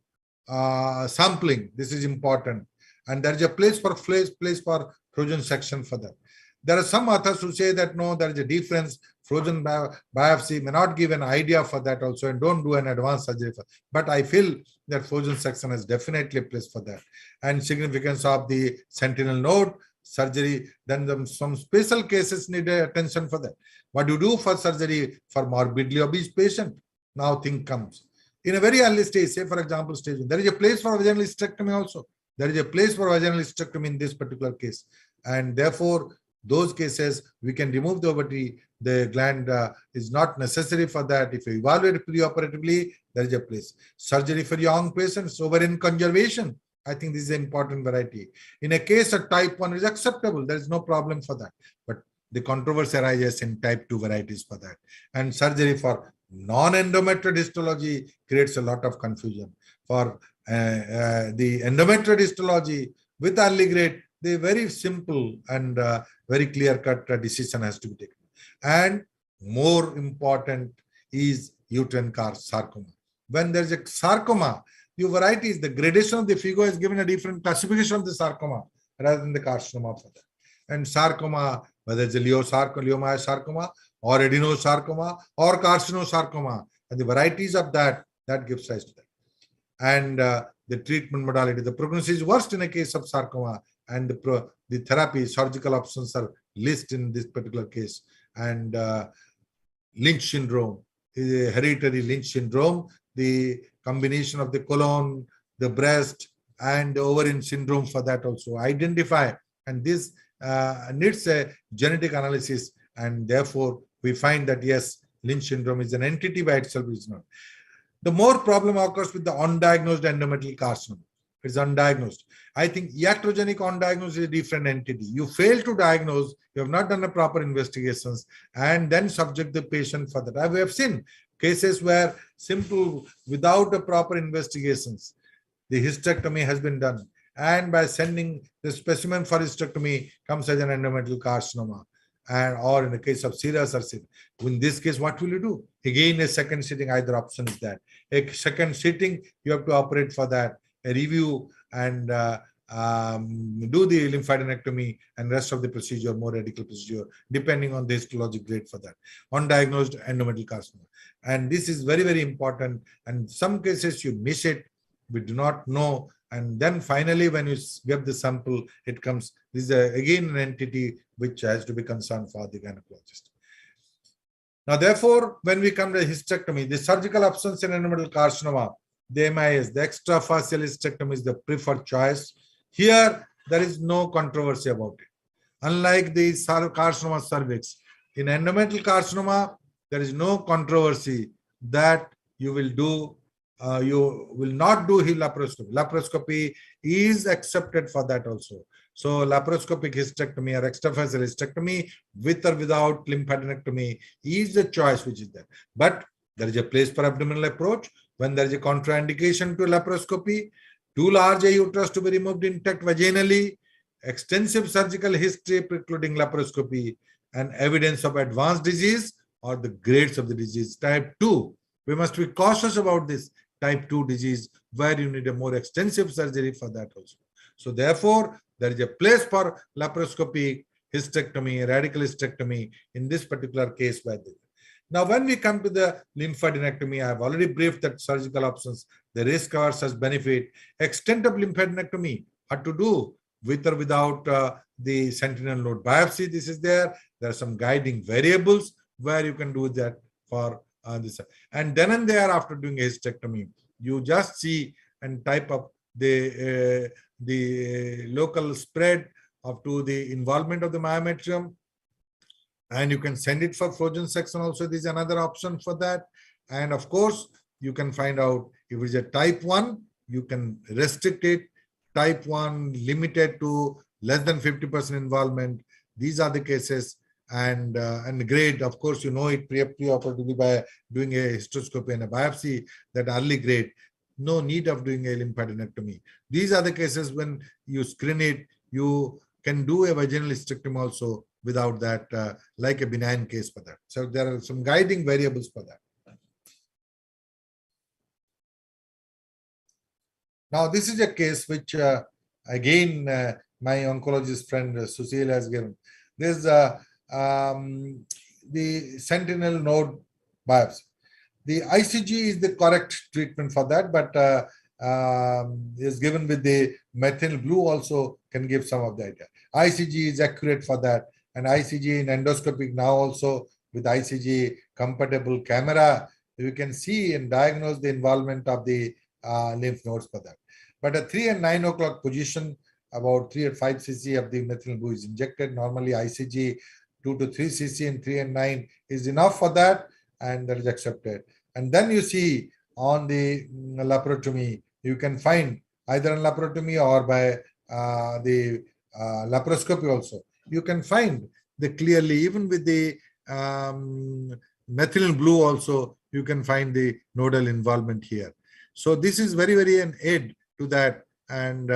sampling, this is important. And there is a place for frozen section for that. There are some authors who say that no, there is a difference. Frozen biopsy may not give an idea for that also, and don't do an advanced surgery for. But I feel that frozen section is definitely a place for that. And significance of the sentinel node surgery, then some special cases need attention for that. What you do for surgery for morbidly obese patient? Now thing comes. In a very early stage, say for example, stage 1, there is a place for vaginal hysterectomy also. There is a place for vaginal hysterectomy in this particular case. And therefore, those cases, we can remove the ovary. The gland is not necessary for that. If you evaluate preoperatively, there is a place. Surgery for young patients, ovarian conservation. I think this is an important variety. In a case of type 1 is acceptable. There is no problem for that. But the controversy arises in type 2 varieties for that. And surgery for non-endometrial histology creates a lot of confusion. For the endometrial histology with early grade, the very simple and very clear-cut decision has to be taken. And more important is uterine sarcoma. When there is a sarcoma, the varieties, the gradation of the FIGO has given a different classification of the sarcoma rather than the carcinoma for that. And sarcoma, whether it's a leiomyosarcoma or adenosarcoma or carcinosarcoma, and the varieties of that gives rise to that. And the treatment modality, the prognosis is worst in a case of sarcoma, and the therapy, surgical options are listed in this particular case. And Lynch syndrome, hereditary Lynch syndrome, the combination of the colon, the breast, and the ovarian syndrome for that also identify. And this needs a genetic analysis. And therefore, we find that yes, Lynch syndrome is an entity by itself, is not. The more problem occurs with the undiagnosed endometrial carcinoma. It's undiagnosed. I think iatrogenic undiagnosed is a different entity. You fail to diagnose, you have not done a proper investigations, and then subject the patient for that. We have seen cases where simple, without a proper investigations, the hysterectomy has been done. And by sending the specimen for hysterectomy comes as an endometrial carcinoma. and or in the case of serous or severe. In this case, what will you do? Again, a second sitting, either option is that. A second sitting, you have to operate for that, a review and do the lymphadenectomy and rest of the procedure, more radical procedure, depending on the histologic grade for that. Undiagnosed endometrial carcinoma. And this is very, very important. And some cases you miss it, we do not know. And then finally, when you get the sample, it comes, this is again an entity which has to be concerned for the gynecologist. Now, therefore, when we come to hysterectomy, the surgical options in endometrial carcinoma, the MIS, the extrafacial hysterectomy is the preferred choice. Here, there is no controversy about it. Unlike the carcinoma cervix, in endometrial carcinoma, there is no controversy that you will do, you will not do laparoscopy. Laparoscopy is accepted for that also. So laparoscopic hysterectomy or extrafacial hysterectomy with or without lymphadenectomy is the choice which is there. But there is a place for abdominal approach when there is a contraindication to laparoscopy, too large a uterus to be removed intact vaginally, extensive surgical history precluding laparoscopy, and evidence of advanced disease or the grades of the disease. Type 2, we must be cautious about this type 2 disease where you need a more extensive surgery for that also. So therefore, there is a place for laparoscopic hysterectomy, radical hysterectomy in this particular case. Now, when we come to the lymphadenectomy, I have already briefed that surgical options, the risk versus benefit, extent of lymphadenectomy, what to do with or without the sentinel node biopsy. This is there. There are some guiding variables where you can do that for this. And then and there, after doing a hysterectomy, you just see and type up the local spread up to the involvement of the myometrium. And you can send it for frozen section also. This is another option for that. And of course, you can find out if it is a type 1, you can restrict it. Type 1 limited to less than 50% involvement. These are the cases. And grade, of course, you know it preoperatively by doing a hysteroscopy and a biopsy, that early grade. No need of doing a lymphadenectomy. These are the cases when you screen it, you can do a vaginal hysterectomy also without that, like a benign case for that. So there are some guiding variables for that. Now, this is a case which, again, my oncologist friend Susil has given. There's the sentinel node biopsy. The ICG is the correct treatment for that, but is given with the methyl blue also can give some of the idea. ICG is accurate for that, and ICG in endoscopic now also with ICG compatible camera, you can see and diagnose the involvement of the lymph nodes for that. But at 3 and 9 o'clock position, about 3 or 5 cc of the methyl blue is injected. Normally ICG 2 to 3 cc and 3 and 9 is enough for that, and that is accepted. And then you see on the laparotomy, you can find either on laparotomy or by the laparoscopy also. You can find the clearly, even with the methyl blue also, you can find the nodal involvement here. So this is very, very an aid to that. And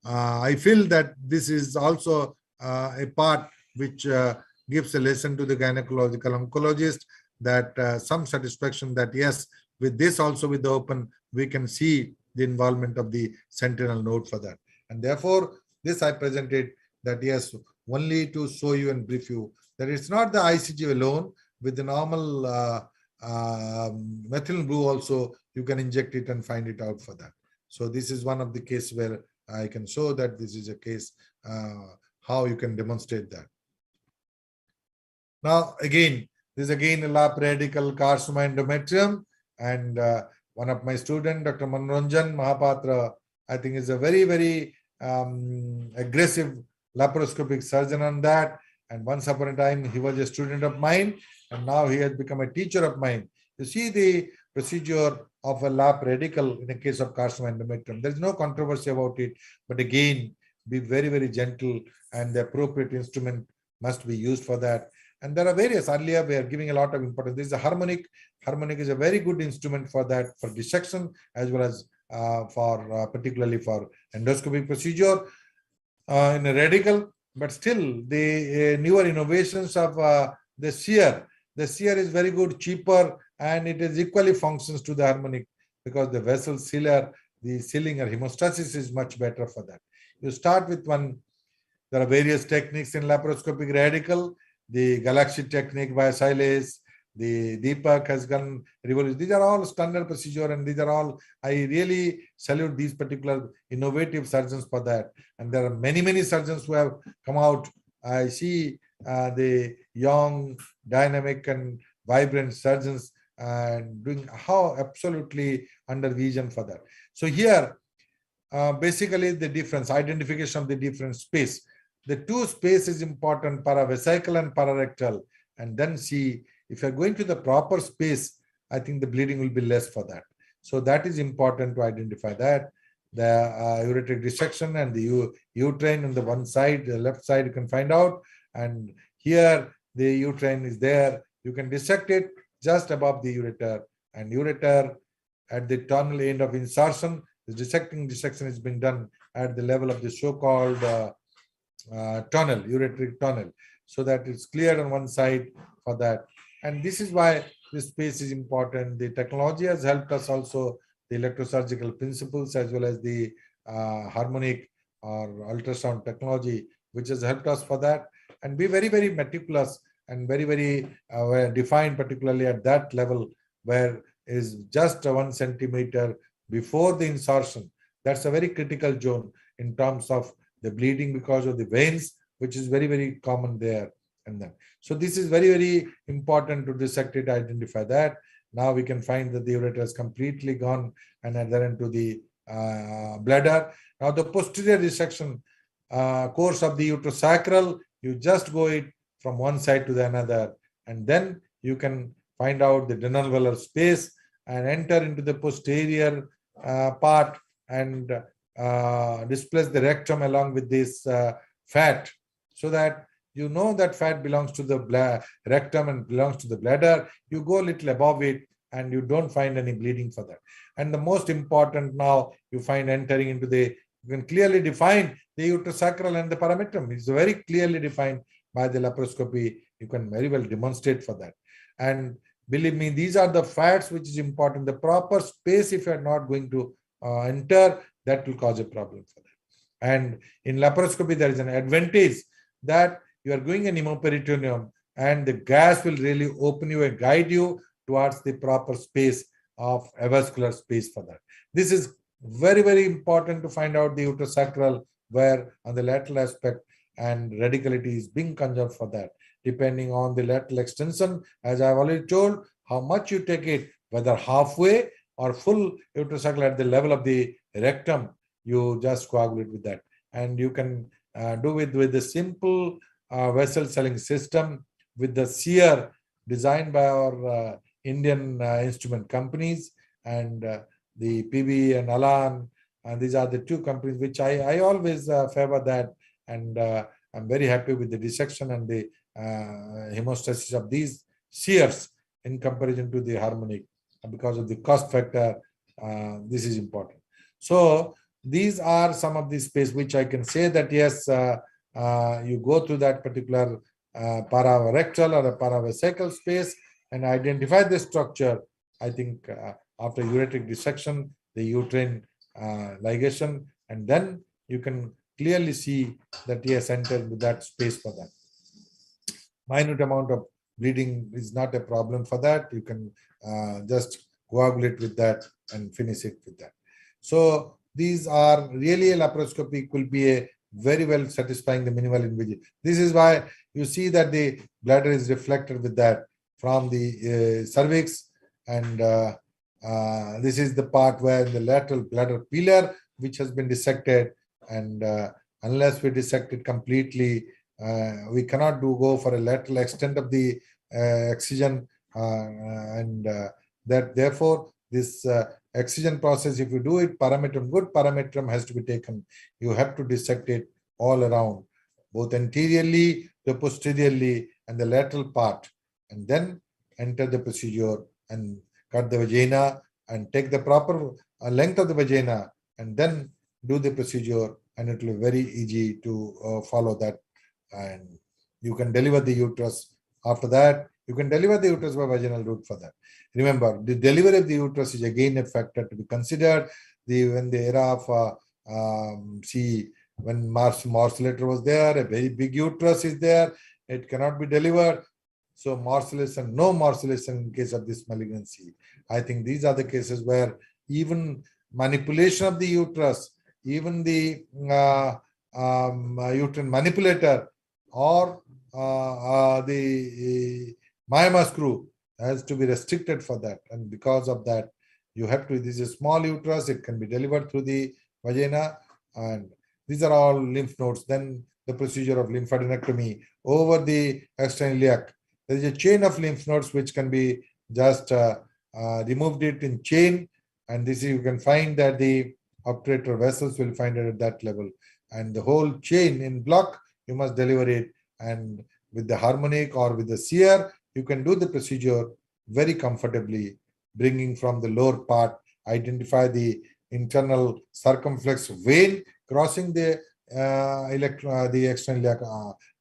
I feel that this is also a part which gives a lesson to the gynecological oncologist, that some satisfaction that yes, with this also with the open, we can see the involvement of the sentinel node for that. And therefore, this I presented that yes, only to show you and brief you that it's not the ICG alone. With the normal methyl blue also, you can inject it and find it out for that. So this is one of the cases where I can show that this is a case, how you can demonstrate that. Now, again, this is again a lap radical carcinoma endometrium, and one of my students, Dr. Manoranjan Mahapatra, I think is a very, very aggressive laparoscopic surgeon on that. And once upon a time, he was a student of mine, and now he has become a teacher of mine. You see the procedure of a lap radical in the case of carcinoma endometrium. There is no controversy about it, but again, be very, very gentle, and the appropriate instrument must be used for that. And there are various, earlier we are giving a lot of importance. This is a harmonic. Harmonic is a very good instrument for that, for dissection, as well as for particularly for endoscopic procedure. In a radical, but still the newer innovations of the shear is very good, cheaper, and it is equally functions to the harmonic, because the vessel sealer, the sealing or hemostasis is much better for that. You start with one. There are various techniques in laparoscopic radical, the Galaxy technique by Silas, the Deepak has gone revolution. These are all standard procedure, and these are all, I really salute these particular innovative surgeons for that. And there are many, many surgeons who have come out. I see the young, dynamic and vibrant surgeons doing how absolutely under vision for that. So here, basically the difference, identification of the different space. The two space is important, paravesical and pararectal, and then see if you're going to the proper space, I think the bleeding will be less for that. So that is important to identify that. The ureteric dissection and the uterine on the one side, the left side, you can find out. And here the uterine is there. You can dissect it just above the ureter. And ureter at the tunnel end of insertion, the dissection is being done at the level of the so-called tunnel, ureteric tunnel, so that it's clear on one side for that. And this is why this space is important. The technology has helped us also, the electrosurgical principles as well as the harmonic or ultrasound technology, which has helped us for that. And be very, very meticulous and very, very defined, particularly at that level where is just 1 centimeter before the insertion. That's a very critical zone in terms of the bleeding because of the veins, which is very, very common there. And then, so this is very, very important to dissect it, identify that. Now we can find that the ureter is completely gone and adherent to the bladder. Now the posterior dissection course of the uterosacral, you just go it from one side to the another, and then you can find out the denolvelar space and enter into the posterior part and displace the rectum along with this fat, so that you know that fat belongs to the rectum and belongs to the bladder. You go a little above it and you don't find any bleeding for that. And the most important now, you find entering into the, you can clearly define the uterosacral and the parametrum. It's very clearly defined by the laparoscopy. You can very well demonstrate for that. And believe me, these are the fats which is important. The proper space, if you are not going to enter, that will cause a problem for that. And in laparoscopy, there is an advantage that you are going in hemoperitoneum and the gas will really open you and guide you towards the proper space of avascular space for that. This is very, very important to find out the uterosacral, where on the lateral aspect and radicality is being conserved for that. Depending on the lateral extension, as I've already told, how much you take it, whether halfway or full uterosacral at the level of the rectum, you just coagulate with that. And you can do it with the simple vessel sealing system with the shear designed by our Indian instrument companies, and the PB and Alan, and these are the two companies which I always favor that, and I'm very happy with the dissection and the hemostasis of these shears in comparison to the harmonic. Because of the cost factor, this is important. So these are some of the space which I can say that yes, you go through that particular pararectal or a paravesical space and identify the structure. I think after ureteric dissection, the uterine ligation, and then you can clearly see that yes, enter into that space for that. Minute amount of bleeding is not a problem for that. You can just coagulate with that and finish it with that. So these are really a laparoscopy will be a very well satisfying the minimal invasive. This is why you see that the bladder is reflected with that from the cervix, and this is the part where the lateral bladder pillar which has been dissected, and unless we dissect it completely, we cannot go for a lateral extent of the excision, and that therefore this excision process, if you do it parametrum, good parametrum has to be taken. You have to dissect it all around, both anteriorly, the posteriorly, and the lateral part, and then enter the procedure and cut the vagina and take the proper length of the vagina, and then do the procedure, and it will be very easy to follow that and you can deliver the uterus. After that, you can deliver the uterus by vaginal route for that. Remember, the delivery of the uterus is again a factor to be considered. When the era of when morcellator was there, a very big uterus is there, it cannot be delivered. So morcellation, no morcellation in case of this malignancy. I think these are the cases where even manipulation of the uterus, even the uterine manipulator or the myoma screw has to be restricted for that. And because of that, you have to, this is a small uterus, it can be delivered through the vagina, and these are all lymph nodes. Then the procedure of lymphadenectomy over the external iliac. There is a chain of lymph nodes which can be just removed it in chain, and this you can find that the obturator vessels will find it at that level, and the whole chain in block you must deliver it, and with the harmonic or with the sear you can do the procedure very comfortably, bringing from the lower part, identify the internal circumflex vein crossing the the external iliac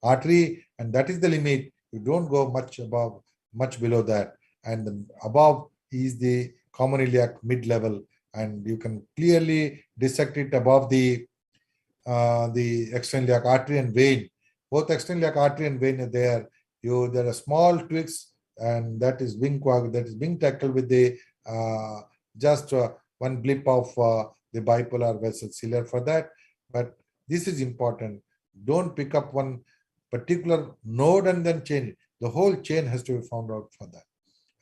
artery, and that is the limit. You don't go much above, much below that, and the above is the common iliac mid-level, and you can clearly dissect it above the external iliac artery and vein. Both external iliac artery and vein are there. There are small twigs, and that is being tackled with the just one blip of the bipolar vessel sealer for that. But this is important. Don't pick up one particular node and then change it. The whole chain has to be found out for that.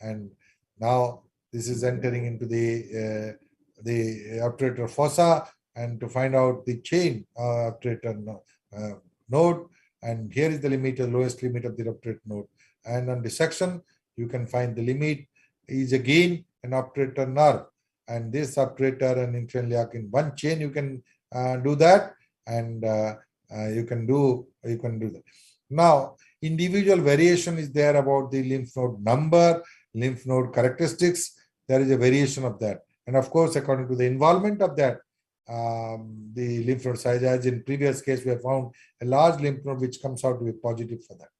And now this is entering into the obturator fossa, and to find out the chain obturator node. And here is the limit, the lowest limit of the obturator node. And on dissection, you can find the limit is again an obturator nerve. And this obturator and internal iliac in one chain, you can do that, and you can do that. Now, individual variation is there about the lymph node number, lymph node characteristics. There is a variation of that, and of course, according to the involvement of that, the lymph node size. As in previous case, we have found a large lymph node which comes out to be positive for that.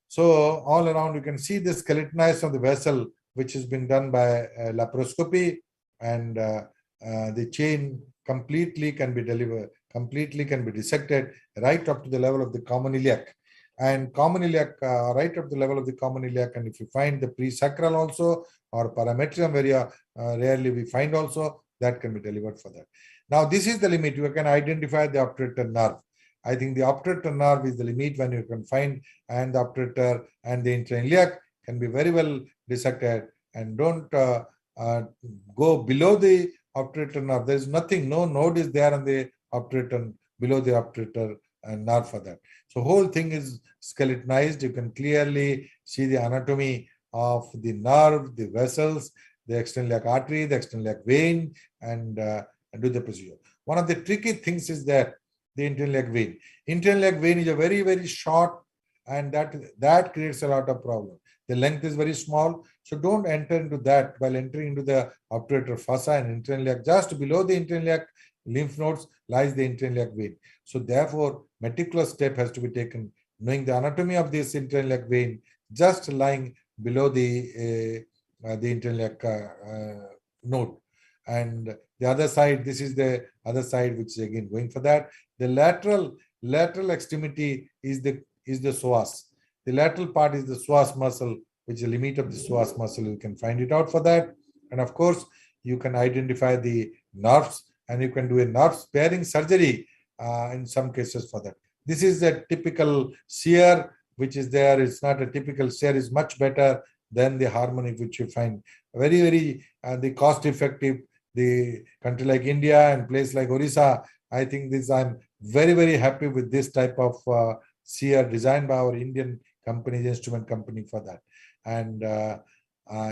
So all around, you can see the skeletonization of the vessel, which has been done by laparoscopy, and the chain completely can be delivered, completely can be dissected right up to the level of the common iliac. And common iliac, right up to the level of the common iliac, and if you find the presacral also, or parametrium area, rarely we find also, that can be delivered for that. Now, this is the limit. You can identify the obturator nerve. I think the obturator nerve is the limit when you can find, and the obturator and the internal iliac can be very well dissected, and don't go below the obturator nerve. There is nothing, no node is there on the obturator, below the obturator nerve for that. So whole thing is skeletonized. You can clearly see the anatomy of the nerve, the vessels, the external iliac artery, the external iliac vein, and do the procedure. One of the tricky things is that the internal iliac vein. Internal iliac vein is a very, very short, and that creates a lot of problem. The length is very small, so don't enter into that. While entering into the obturator fossa and internal iliac, just below the internal iliac lymph nodes lies the internal iliac vein. So therefore, meticulous step has to be taken, knowing the anatomy of this internal iliac vein, just lying below the internal iliac node. And the other side, this is the other side, which is again going for that. The lateral extremity is the psoas. The lateral part is the psoas muscle, which is the limit of the psoas muscle. You can find it out for that. And of course, you can identify the nerves, and you can do a nerve sparing surgery in some cases for that. This is a typical sear, which is there. It's not a typical sear, is much better than the harmonic, which you find very, very the cost effective. The country like India and place like Orissa, I think this, I'm very, very happy with this type of sear designed by our Indian company, instrument company for that. And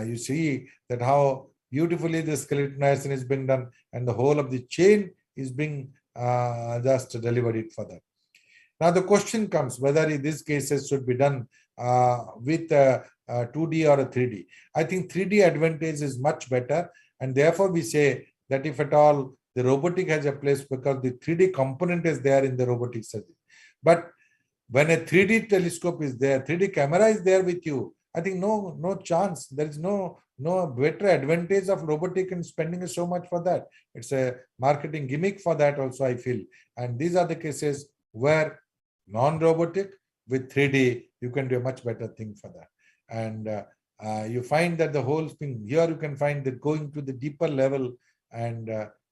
you see that how beautifully the skeletonization has been done, and the whole of the chain is being just delivered it for that. Now the question comes whether in these cases should be done with 2D or a 3D. I think 3D advantage is much better, and therefore we say that if at all the robotic has a place, because the 3D component is there in the robotic surgery. But When a 3D telescope is there, 3D camera is there with you, I think no chance. There is no better advantage of robotic and spending so much for that. It's a marketing gimmick for that also, I feel. And these are the cases where non-robotic with 3D, you can do a much better thing for that. And you find that the whole thing here, you can find that going to the deeper level and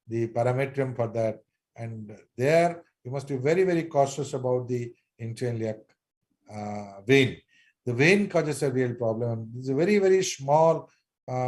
the parametrium for that. And there you must be very, very cautious about the intrailiac vein. The vein causes a real problem. It's a very, very small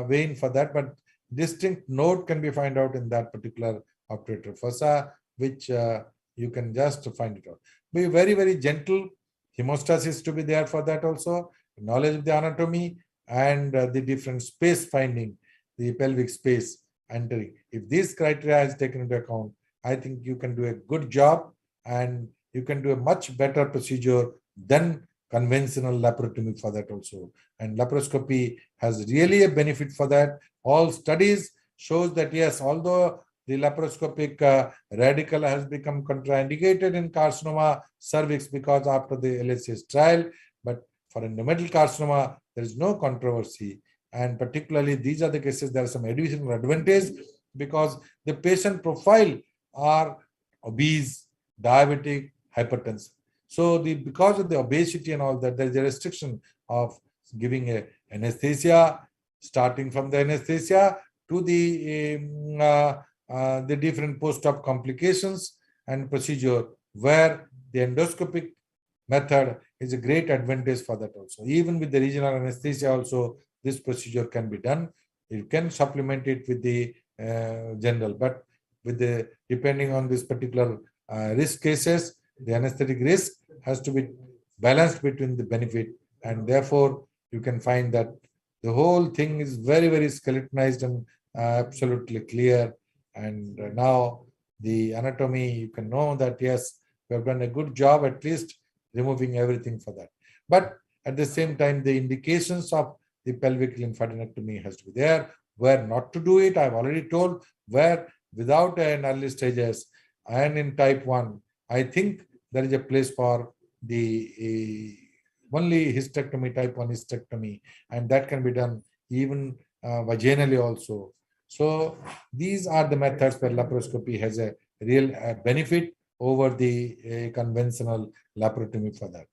vein for that, but distinct node can be found out in that particular operator fossa, which you can just find it out. Be very, very gentle. Hemostasis to be there for that also. Knowledge of the anatomy and the different space finding, the pelvic space entering. If these criteria is taken into account, I think you can do a good job and you can do a much better procedure than conventional laparotomy for that also. And laparoscopy has really a benefit for that. All studies shows that yes, although the laparoscopic radical has become contraindicated in carcinoma cervix because after the LSS trial, but for endometrial carcinoma, there is no controversy. And particularly these are the cases, there are some additional advantage because the patient profile are obese, diabetic, hypertensive. So because of the obesity and all that, there is a restriction of giving a anesthesia, starting from the anesthesia to the different post-op complications and procedure where the endoscopic method is a great advantage for that also. Even with the regional anesthesia also, this procedure can be done. You can supplement it with the general, but with the depending on this particular risk cases, the anesthetic risk has to be balanced between the benefit, and therefore you can find that the whole thing is very, very skeletonized and absolutely clear. And now the anatomy, you can know that yes, we have done a good job at least removing everything for that. But at the same time, the indications of the pelvic lymphadenectomy has to be there. Where not to do it, I've already told. Where without an early stages and in type 1, I think there is a place for the only hysterectomy, type 1 hysterectomy, and that can be done even vaginally also. So these are the methods where laparoscopy has a real benefit over the conventional laparotomy for that.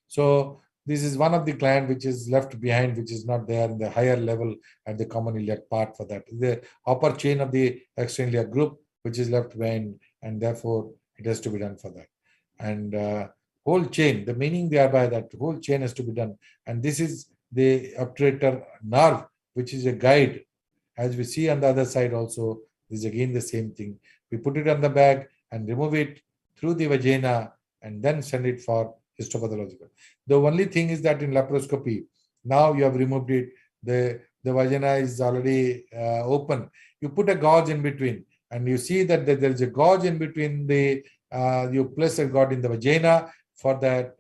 So this is one of the client which is left behind, which is not there in the higher level at the common iliac part for that. The upper chain of the extrailiac group, which is left behind, and therefore it has to be done for that. And whole chain, the meaning thereby that whole chain has to be done. And this is the obturator nerve, which is a guide. As we see on the other side also, this is again the same thing. We put it on the bag and remove it through the vagina and then send it for histopathological. The only thing is that in laparoscopy, now you have removed it, the vagina is already open. You put a gauge in between and you see that there is a gauge in between the, you place a gauge in the vagina for that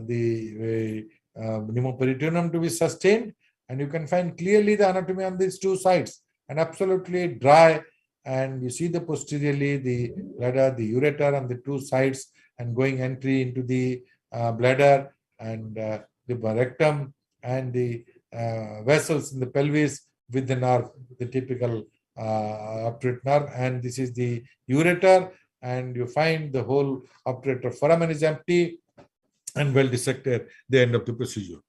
the pneumoperitoneum to be sustained. And you can find clearly the anatomy on these two sides and absolutely dry. And you see the posteriorly, the bladder, the ureter on the two sides and going entry into the bladder and the rectum and the vessels in the pelvis with the nerve, the typical obturator nerve. And this is the ureter, and you find the whole obturator foramen is empty and well dissected, the end of the procedure.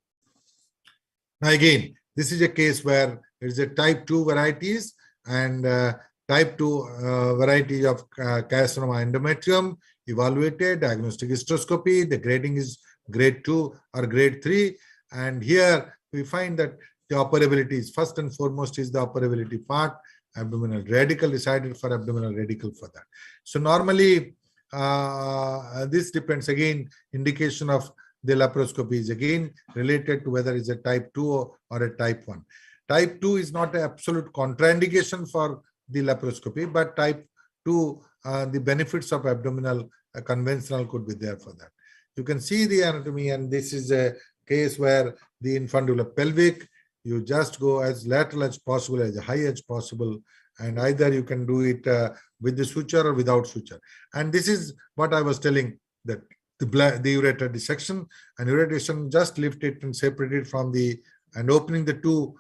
Now again, this is a case where there is a type 2 varieties and type 2 variety of carcinoma endometrium evaluated, diagnostic hysteroscopy, the grading is grade 2 or grade 3. And here we find that the operability is first and foremost is the operability part, abdominal radical, decided for abdominal radical for that. So normally this depends again, indication of the laparoscopy is again related to whether it's a type 2 or a type 1. Type 2 is not an absolute contraindication for the laparoscopy, but type 2, the benefits of abdominal conventional could be there for that. You can see the anatomy, and this is a case where the infundibular pelvic, you just go as lateral as possible, as high as possible, and either you can do it with the suture or without suture. And this is what I was telling, that the ureter dissection, and ureter dissection just lift it and separate it from the, and opening the two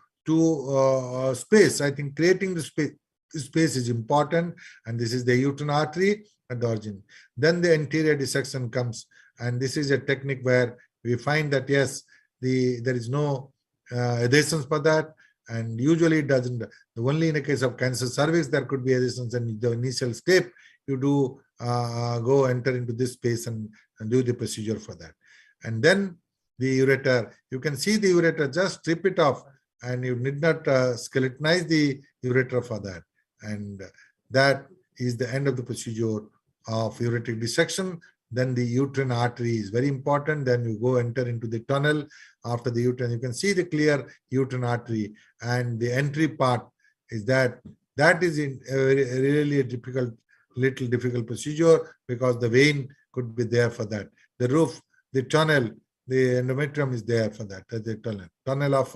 space. I think creating the space is important, and this is the uterine artery at the origin. Then the anterior dissection comes, and this is a technique where we find that yes, there is no adhesions for that, and usually it doesn't. The only in the case of cancer cervix there could be adhesions, and the initial step you do go enter into this space and do the procedure for that. And then the ureter, you can see the ureter, just strip it off, and you need not skeletonize the ureter for that. And that is the end of the procedure of ureteric dissection. Then the uterine artery is very important. Then you go enter into the tunnel. After the uterine, you can see the clear uterine artery, and the entry part is that is really a little difficult procedure, because the vein could be there for that. The roof, the tunnel, the endometrium is there for that. The tunnel of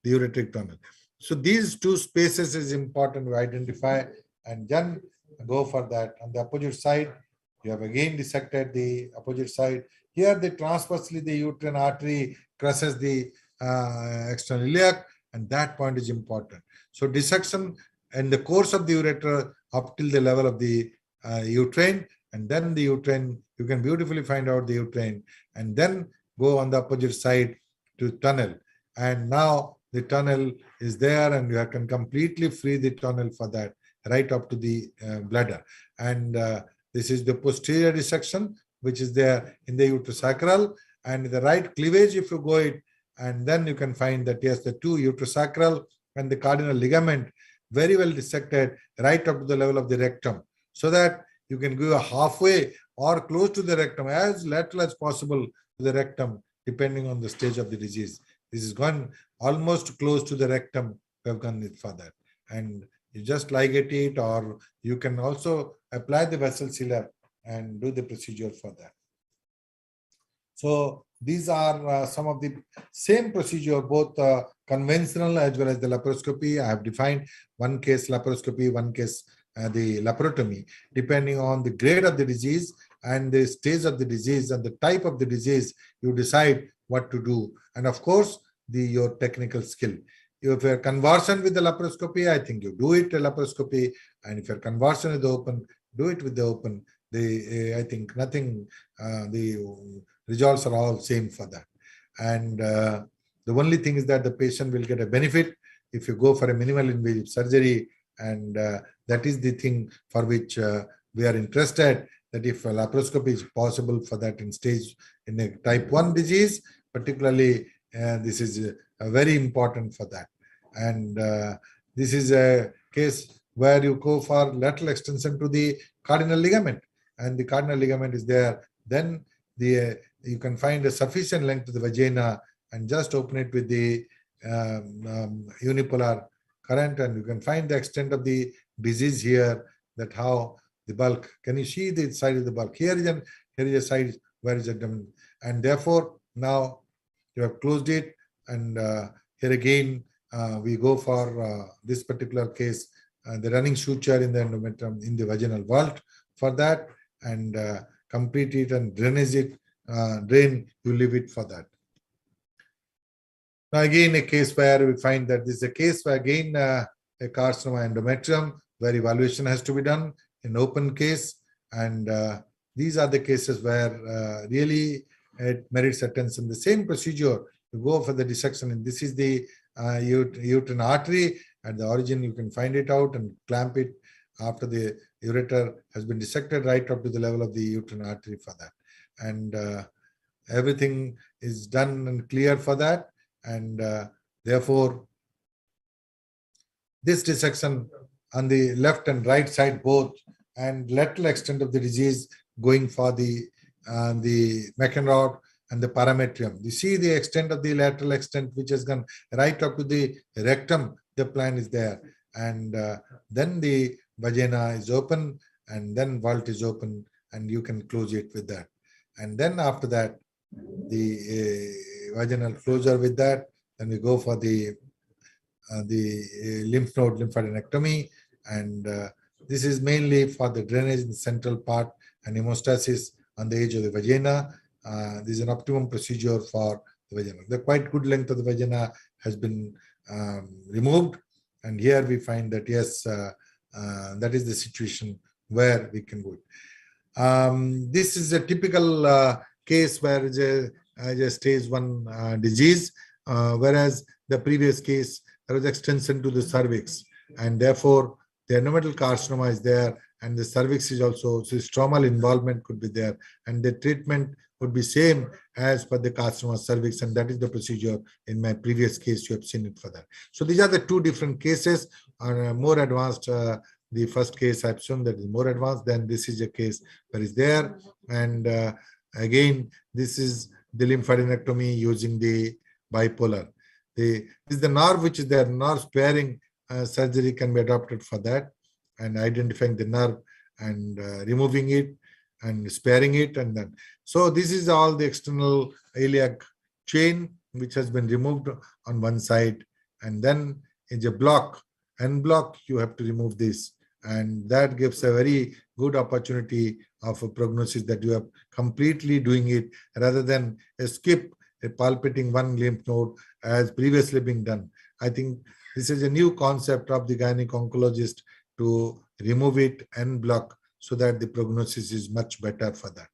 the ureteric tunnel. So these two spaces is important to identify, and then go for that. On the opposite side, you have again dissected the opposite side. Here, the transversely the uterine artery crosses the external iliac, and that point is important. So dissection in the course of the ureter up till the level of the uterine, and then the uterine, you can beautifully find out the uterine, and then go on the opposite side to tunnel. And now the tunnel is there, and you can completely free the tunnel for that, right up to the bladder. And this is the posterior dissection, which is there in the uterosacral, and the right cleavage, if you go it, and then you can find that yes, the two uterosacral and the cardinal ligament very well dissected right up to the level of the rectum, so that you can go halfway or close to the rectum, as lateral as possible to the rectum, depending on the stage of the disease. This is gone almost close to the rectum. We have gone it for that, and you just ligate it, or you can also apply the vessel sealer and do the procedure for that. So these are some of the same procedure, both conventional as well as the laparoscopy. I have defined one case laparoscopy, one case the laparotomy, depending on the grade of the disease and the stage of the disease and the type of the disease. You decide what to do, and of course your technical skill. If you're conversant with the laparoscopy, I think you do it a laparoscopy, and if you're conversant with the open, do it with the open. I think nothing, the results are all same for that. And the only thing is that the patient will get a benefit if you go for a minimal invasive surgery, and that is the thing for which we are interested, that if a laparoscopy is possible for that in a type 1 disease, particularly this is very important for that. And this is a case where you go for lateral extension to the cardinal ligament, and the cardinal ligament is there. Then you can find a sufficient length to the vagina, and just open it with the unipolar current, and you can find the extent of the disease here, that how the bulk. Can you see the side of the bulk? Here is a side where is it, and therefore now you have closed it. And here again we go for this particular case, the running suture in the endometrium in the vaginal vault for that, and complete it and drainage it. Drain, you leave it for that. Now again, a case where we find that this is a case where again a carcinoma endometrium, where evaluation has to be done in open case, and these are the cases where really it merits attention. The same procedure, you go for the dissection, and this is the uterine artery at the origin. You can find it out and clamp it after the ureter has been dissected right up to the level of the uterine artery for that, and everything is done and clear for that. And therefore this dissection on the left and right side both, and lateral extent of the disease going for the Meckenrod and the parametrium. You see the extent of the lateral extent, which has gone right up to the rectum. The plan is there, and then the vagina is open, and then vault is open, and you can close it with that. And then after that, the vaginal closure with that. Then we go for the lymph node lymphadenectomy, and this is mainly for the drainage in the central part and hemostasis on the edge of the vagina. This is an optimum procedure for the vagina. The quite good length of the vagina has been removed, and here we find that yes, that is the situation where we can go. This is a typical case where it's a stage 1 disease, whereas the previous case there was extension to the cervix, and therefore the endometrial carcinoma is there, and the cervix is also, so stromal involvement could be there, and the treatment would be same as for the carcinoma cervix, and that is the procedure in my previous case. You have seen it for that. So these are the two different cases. More advanced, the first case I've shown that is more advanced, then this is a case that is there, and again this is the lymphadenectomy using the bipolar. This is the nerve which is there. Nerve sparing surgery can be adopted for that, and identifying the nerve and removing it and sparing it, and then so this is all the external iliac chain which has been removed on one side, and then in a block, end block, you have to remove this, and that gives a very good opportunity of a prognosis that you are completely doing it rather than skip palpating one lymph node as previously being done. I think this is a new concept of the gynec oncologist to remove it and block so that the prognosis is much better for that.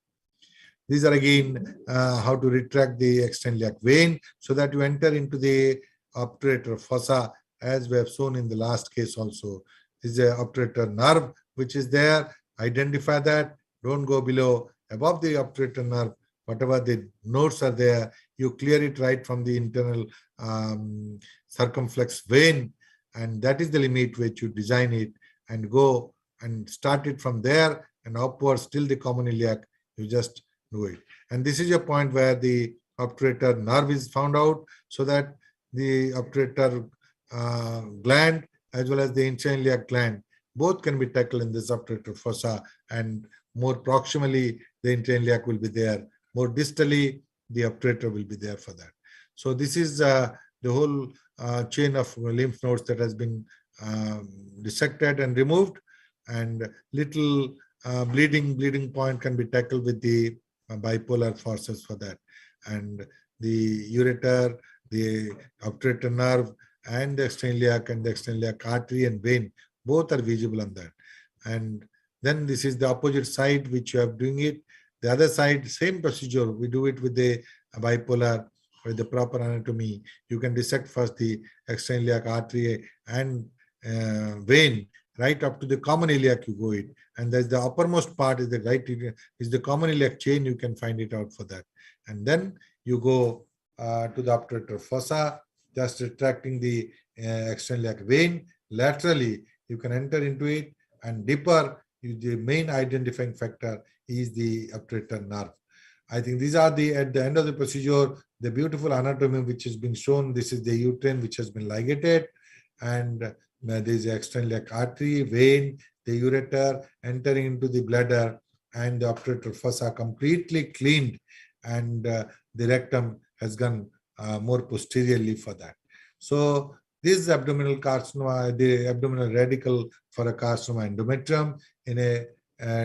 These are again how to retract the external iliac vein so that you enter into the obturator fossa, as we have shown in the last case also. This is a obturator nerve which is there. Identify that. Don't go below. Above the obturator nerve, whatever the nodes are there, you clear it right from the internal circumflex vein, and that is the limit which you design it and go and start it from there and upwards till the common iliac. You just do it. And this is a point where the obturator nerve is found out, so that the obturator gland as well as the intrailiac gland both can be tackled in this obturator fossa, and more proximally the intrailiac will be there, more distally the obturator will be there for that. So this is the whole chain of lymph nodes that has been dissected and removed, and little bleeding point can be tackled with the bipolar forces for that. And the ureter, the obturator nerve, and the external iliac and the external iliac artery and vein both are visible on that. And then this is the opposite side which you are doing it. The other side, same procedure. We do it with the bipolar, with the proper anatomy. You can dissect first the external iliac artery and vein right up to the common iliac. You go it, and there's the uppermost part is the right is the common iliac chain. You can find it out for that, and then you go to the obturator fossa, just retracting the external iliac vein laterally. You can enter into it, and deeper, the main identifying factor is the obturator nerve. I think these are the, at the end of the procedure, the beautiful anatomy which has been shown. This is the uterine which has been ligated, and there is the external iliac artery, vein, the ureter entering into the bladder, and the obturator fossa completely cleaned, and the rectum has gone more posteriorly for that. So this is abdominal carcinoma, the abdominal radical for a carcinoma endometrium in a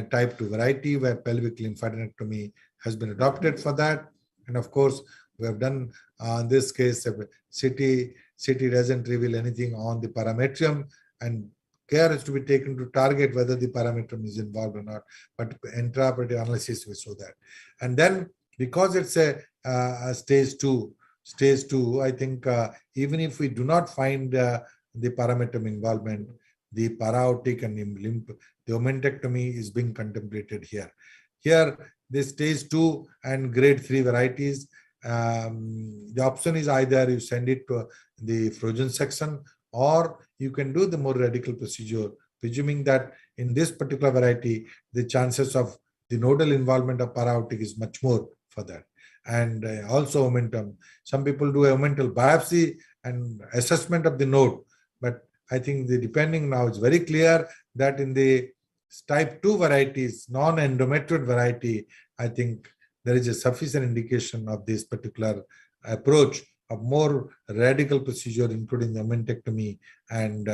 type 2 variety where pelvic lymphadenectomy has been adopted for that. And of course, we have done in this case, CT doesn't reveal anything on the parametrium, and care is to be taken to target whether the parametrium is involved or not, but intraoperative analysis will show that. And then because it's a stage 2, I think even if we do not find the parametrium involvement, the para-aortic and lymph, the omentectomy is being contemplated here. Here, the stage 2 and grade 3 varieties, the option is either you send it to the frozen section, or you can do the more radical procedure, presuming that in this particular variety, the chances of the nodal involvement of para-aortic is much more for that. And also omentum. Some people do a omental biopsy and assessment of the node, but I think depending now, it's very clear that in the type 2 varieties, non-endometrioid variety, I think there is a sufficient indication of this particular approach of more radical procedure, including the omentectomy and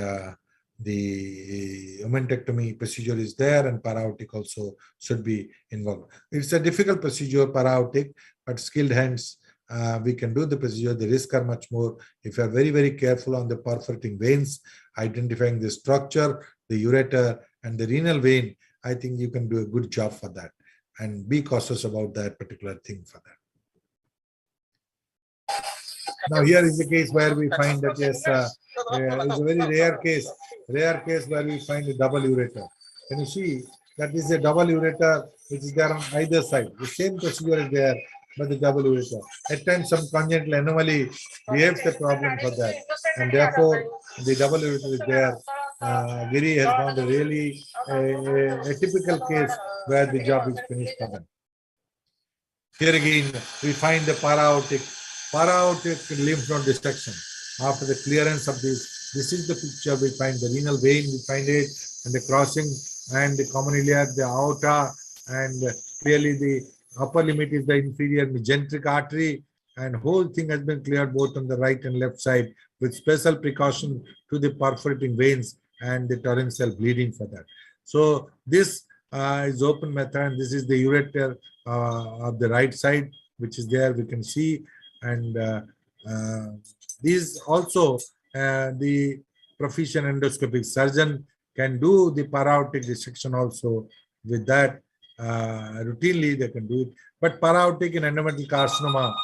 the omentectomy procedure is there, and para-aortic also should be involved. It's a difficult procedure, para-aortic, but skilled hands, we can do the procedure. The risks are much more. If you are very, very careful on the perforating veins, identifying the structure, the ureter, and the renal vein, I think you can do a good job for that. And be cautious about that particular thing for that. Now, here is the case where we find that, yes, it's a very rare case where we find a double ureter. Can you see that is a double ureter which is there on either side? The same procedure is there, but the double ureter. At times, some congenital anomaly behaves the problem for that, and therefore the double ureter is there. Giri has found a really a typical case where the job is finished for them. Here again, we find the para-aortic lymph node dissection. After the clearance of this is the picture. We find the renal vein, we find it, and the crossing, and the common iliac, the aorta, and clearly the upper limit is the inferior mesenteric artery, and whole thing has been cleared both on the right and left side with special precaution to the perforating veins and the torrential bleeding for that. So this is open method, and this is the ureter of the right side, which is there, we can see. And these also the proficient endoscopic surgeon can do the para-aortic dissection also. With that, routinely they can do it. But para-aortic in endometrial carcinoma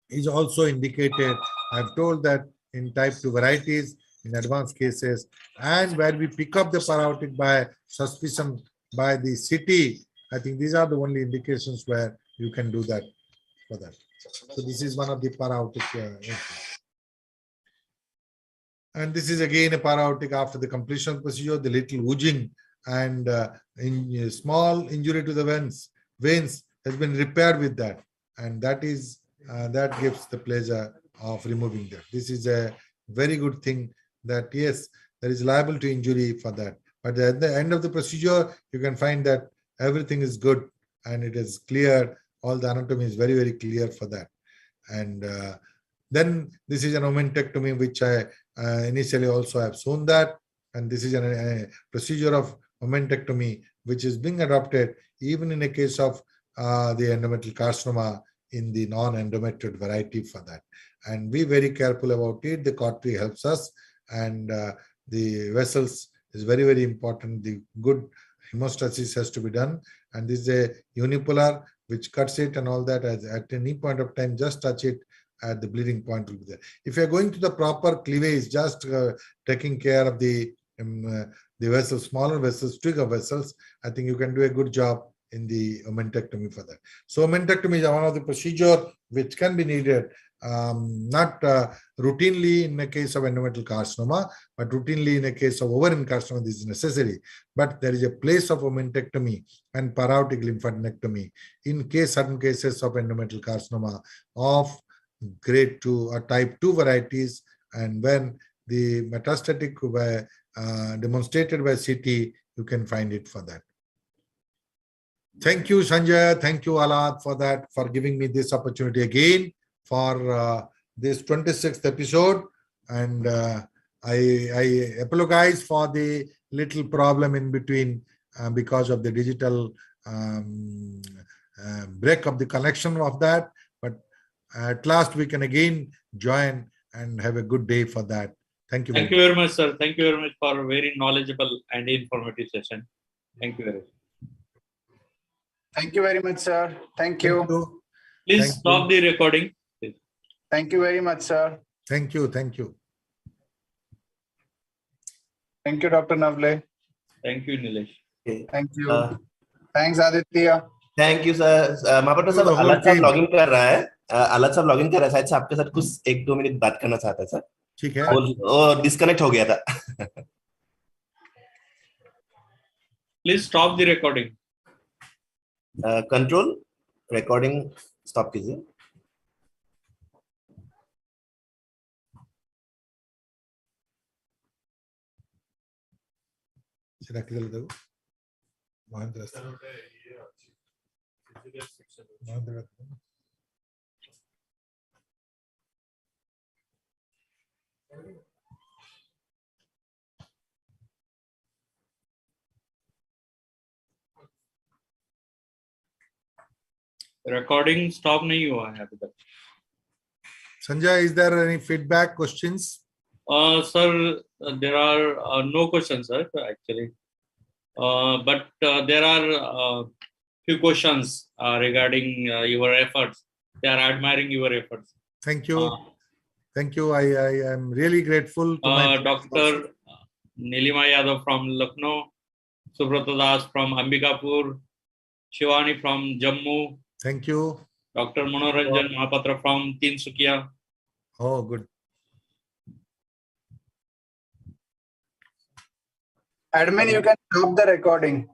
is also indicated. I've told that in type 2 varieties, in advanced cases, and where we pick up the para-aortic by suspicion by the CT. I think these are the only indications where you can do that for that. So this is one of the para-aortic. And this is again a para-aortic after the completion of the procedure, the little oozing and in small injury to the veins has been repaired with that. And that is that gives the pleasure of removing that. This is a very good thing that, yes, there is liable to injury for that. But at the end of the procedure, you can find that everything is good and it is clear. All the anatomy is very, very clear for that. And then this is an omentectomy, which I initially also have shown that. And this is a procedure of omentectomy, which is being adopted even in a case of the endometrial carcinoma in the non-endometrioid variety for that. And be very careful about it. The cautery helps us, and the vessels is very, very important. The good hemostasis has to be done. And this is a unipolar which cuts it and all that. As at any point of time, just touch it at the bleeding point will be there. If you are going to the proper cleavage, just taking care of the vessels, smaller vessels, trigger vessels, I think you can do a good job in the omentectomy for that. So omentectomy is one of the procedure which can be needed, not routinely in a case of endometrial carcinoma, but routinely in a case of ovarian carcinoma, this is necessary. But there is a place of omentectomy and para-aortic lymphadenectomy in certain cases of endometrial carcinoma of grade 2 or type 2 varieties, and when the metastatic were demonstrated by CT, you can find it for that. Thank you, Sanjay. Thank you, Alad, for that, for giving me this opportunity again for this 26th episode. And I apologize for the little problem in between because of the digital break of the connection of that. But at last we can again join and have a good day for that. Thank you. Thank you very much, sir. Thank you very much for a very knowledgeable and informative session. Thank you very much. Thank you very much, sir. Thank you. Please stop the recording. Please. Thank you very much, sir. Thank you. Thank you. Thank you, Dr. Navle. Thank you, Nilesh. Okay. Thank you. Thanks, Aditya. Thank you sir. Mahapatra साहब, अलग साहब login कर रहा है, अलग साहब login कर रहा है, शायद से आपके साथ कुछ 1-2 मिनट बात करना चाहता है सर। ठीक है। वो डिस्कनेक्ट हो गया था। Please stop the recording. Control recording stop कीजिए। recording stop नहीं हुआ है अभी तक. Sanjay, is there any feedback, questions? Sir, there are no questions, sir, actually. But there are few questions regarding your efforts. They are admiring your efforts. Thank you. Thank you. I am really grateful to my Dr. Nilima Yadav from Lucknow, Subrata Das from Ambikapur, Shivani from Jammu, Thank you. Dr. Manoranjan Mahapatra from Tinsukia. Oh, good. Admin, you can stop the recording.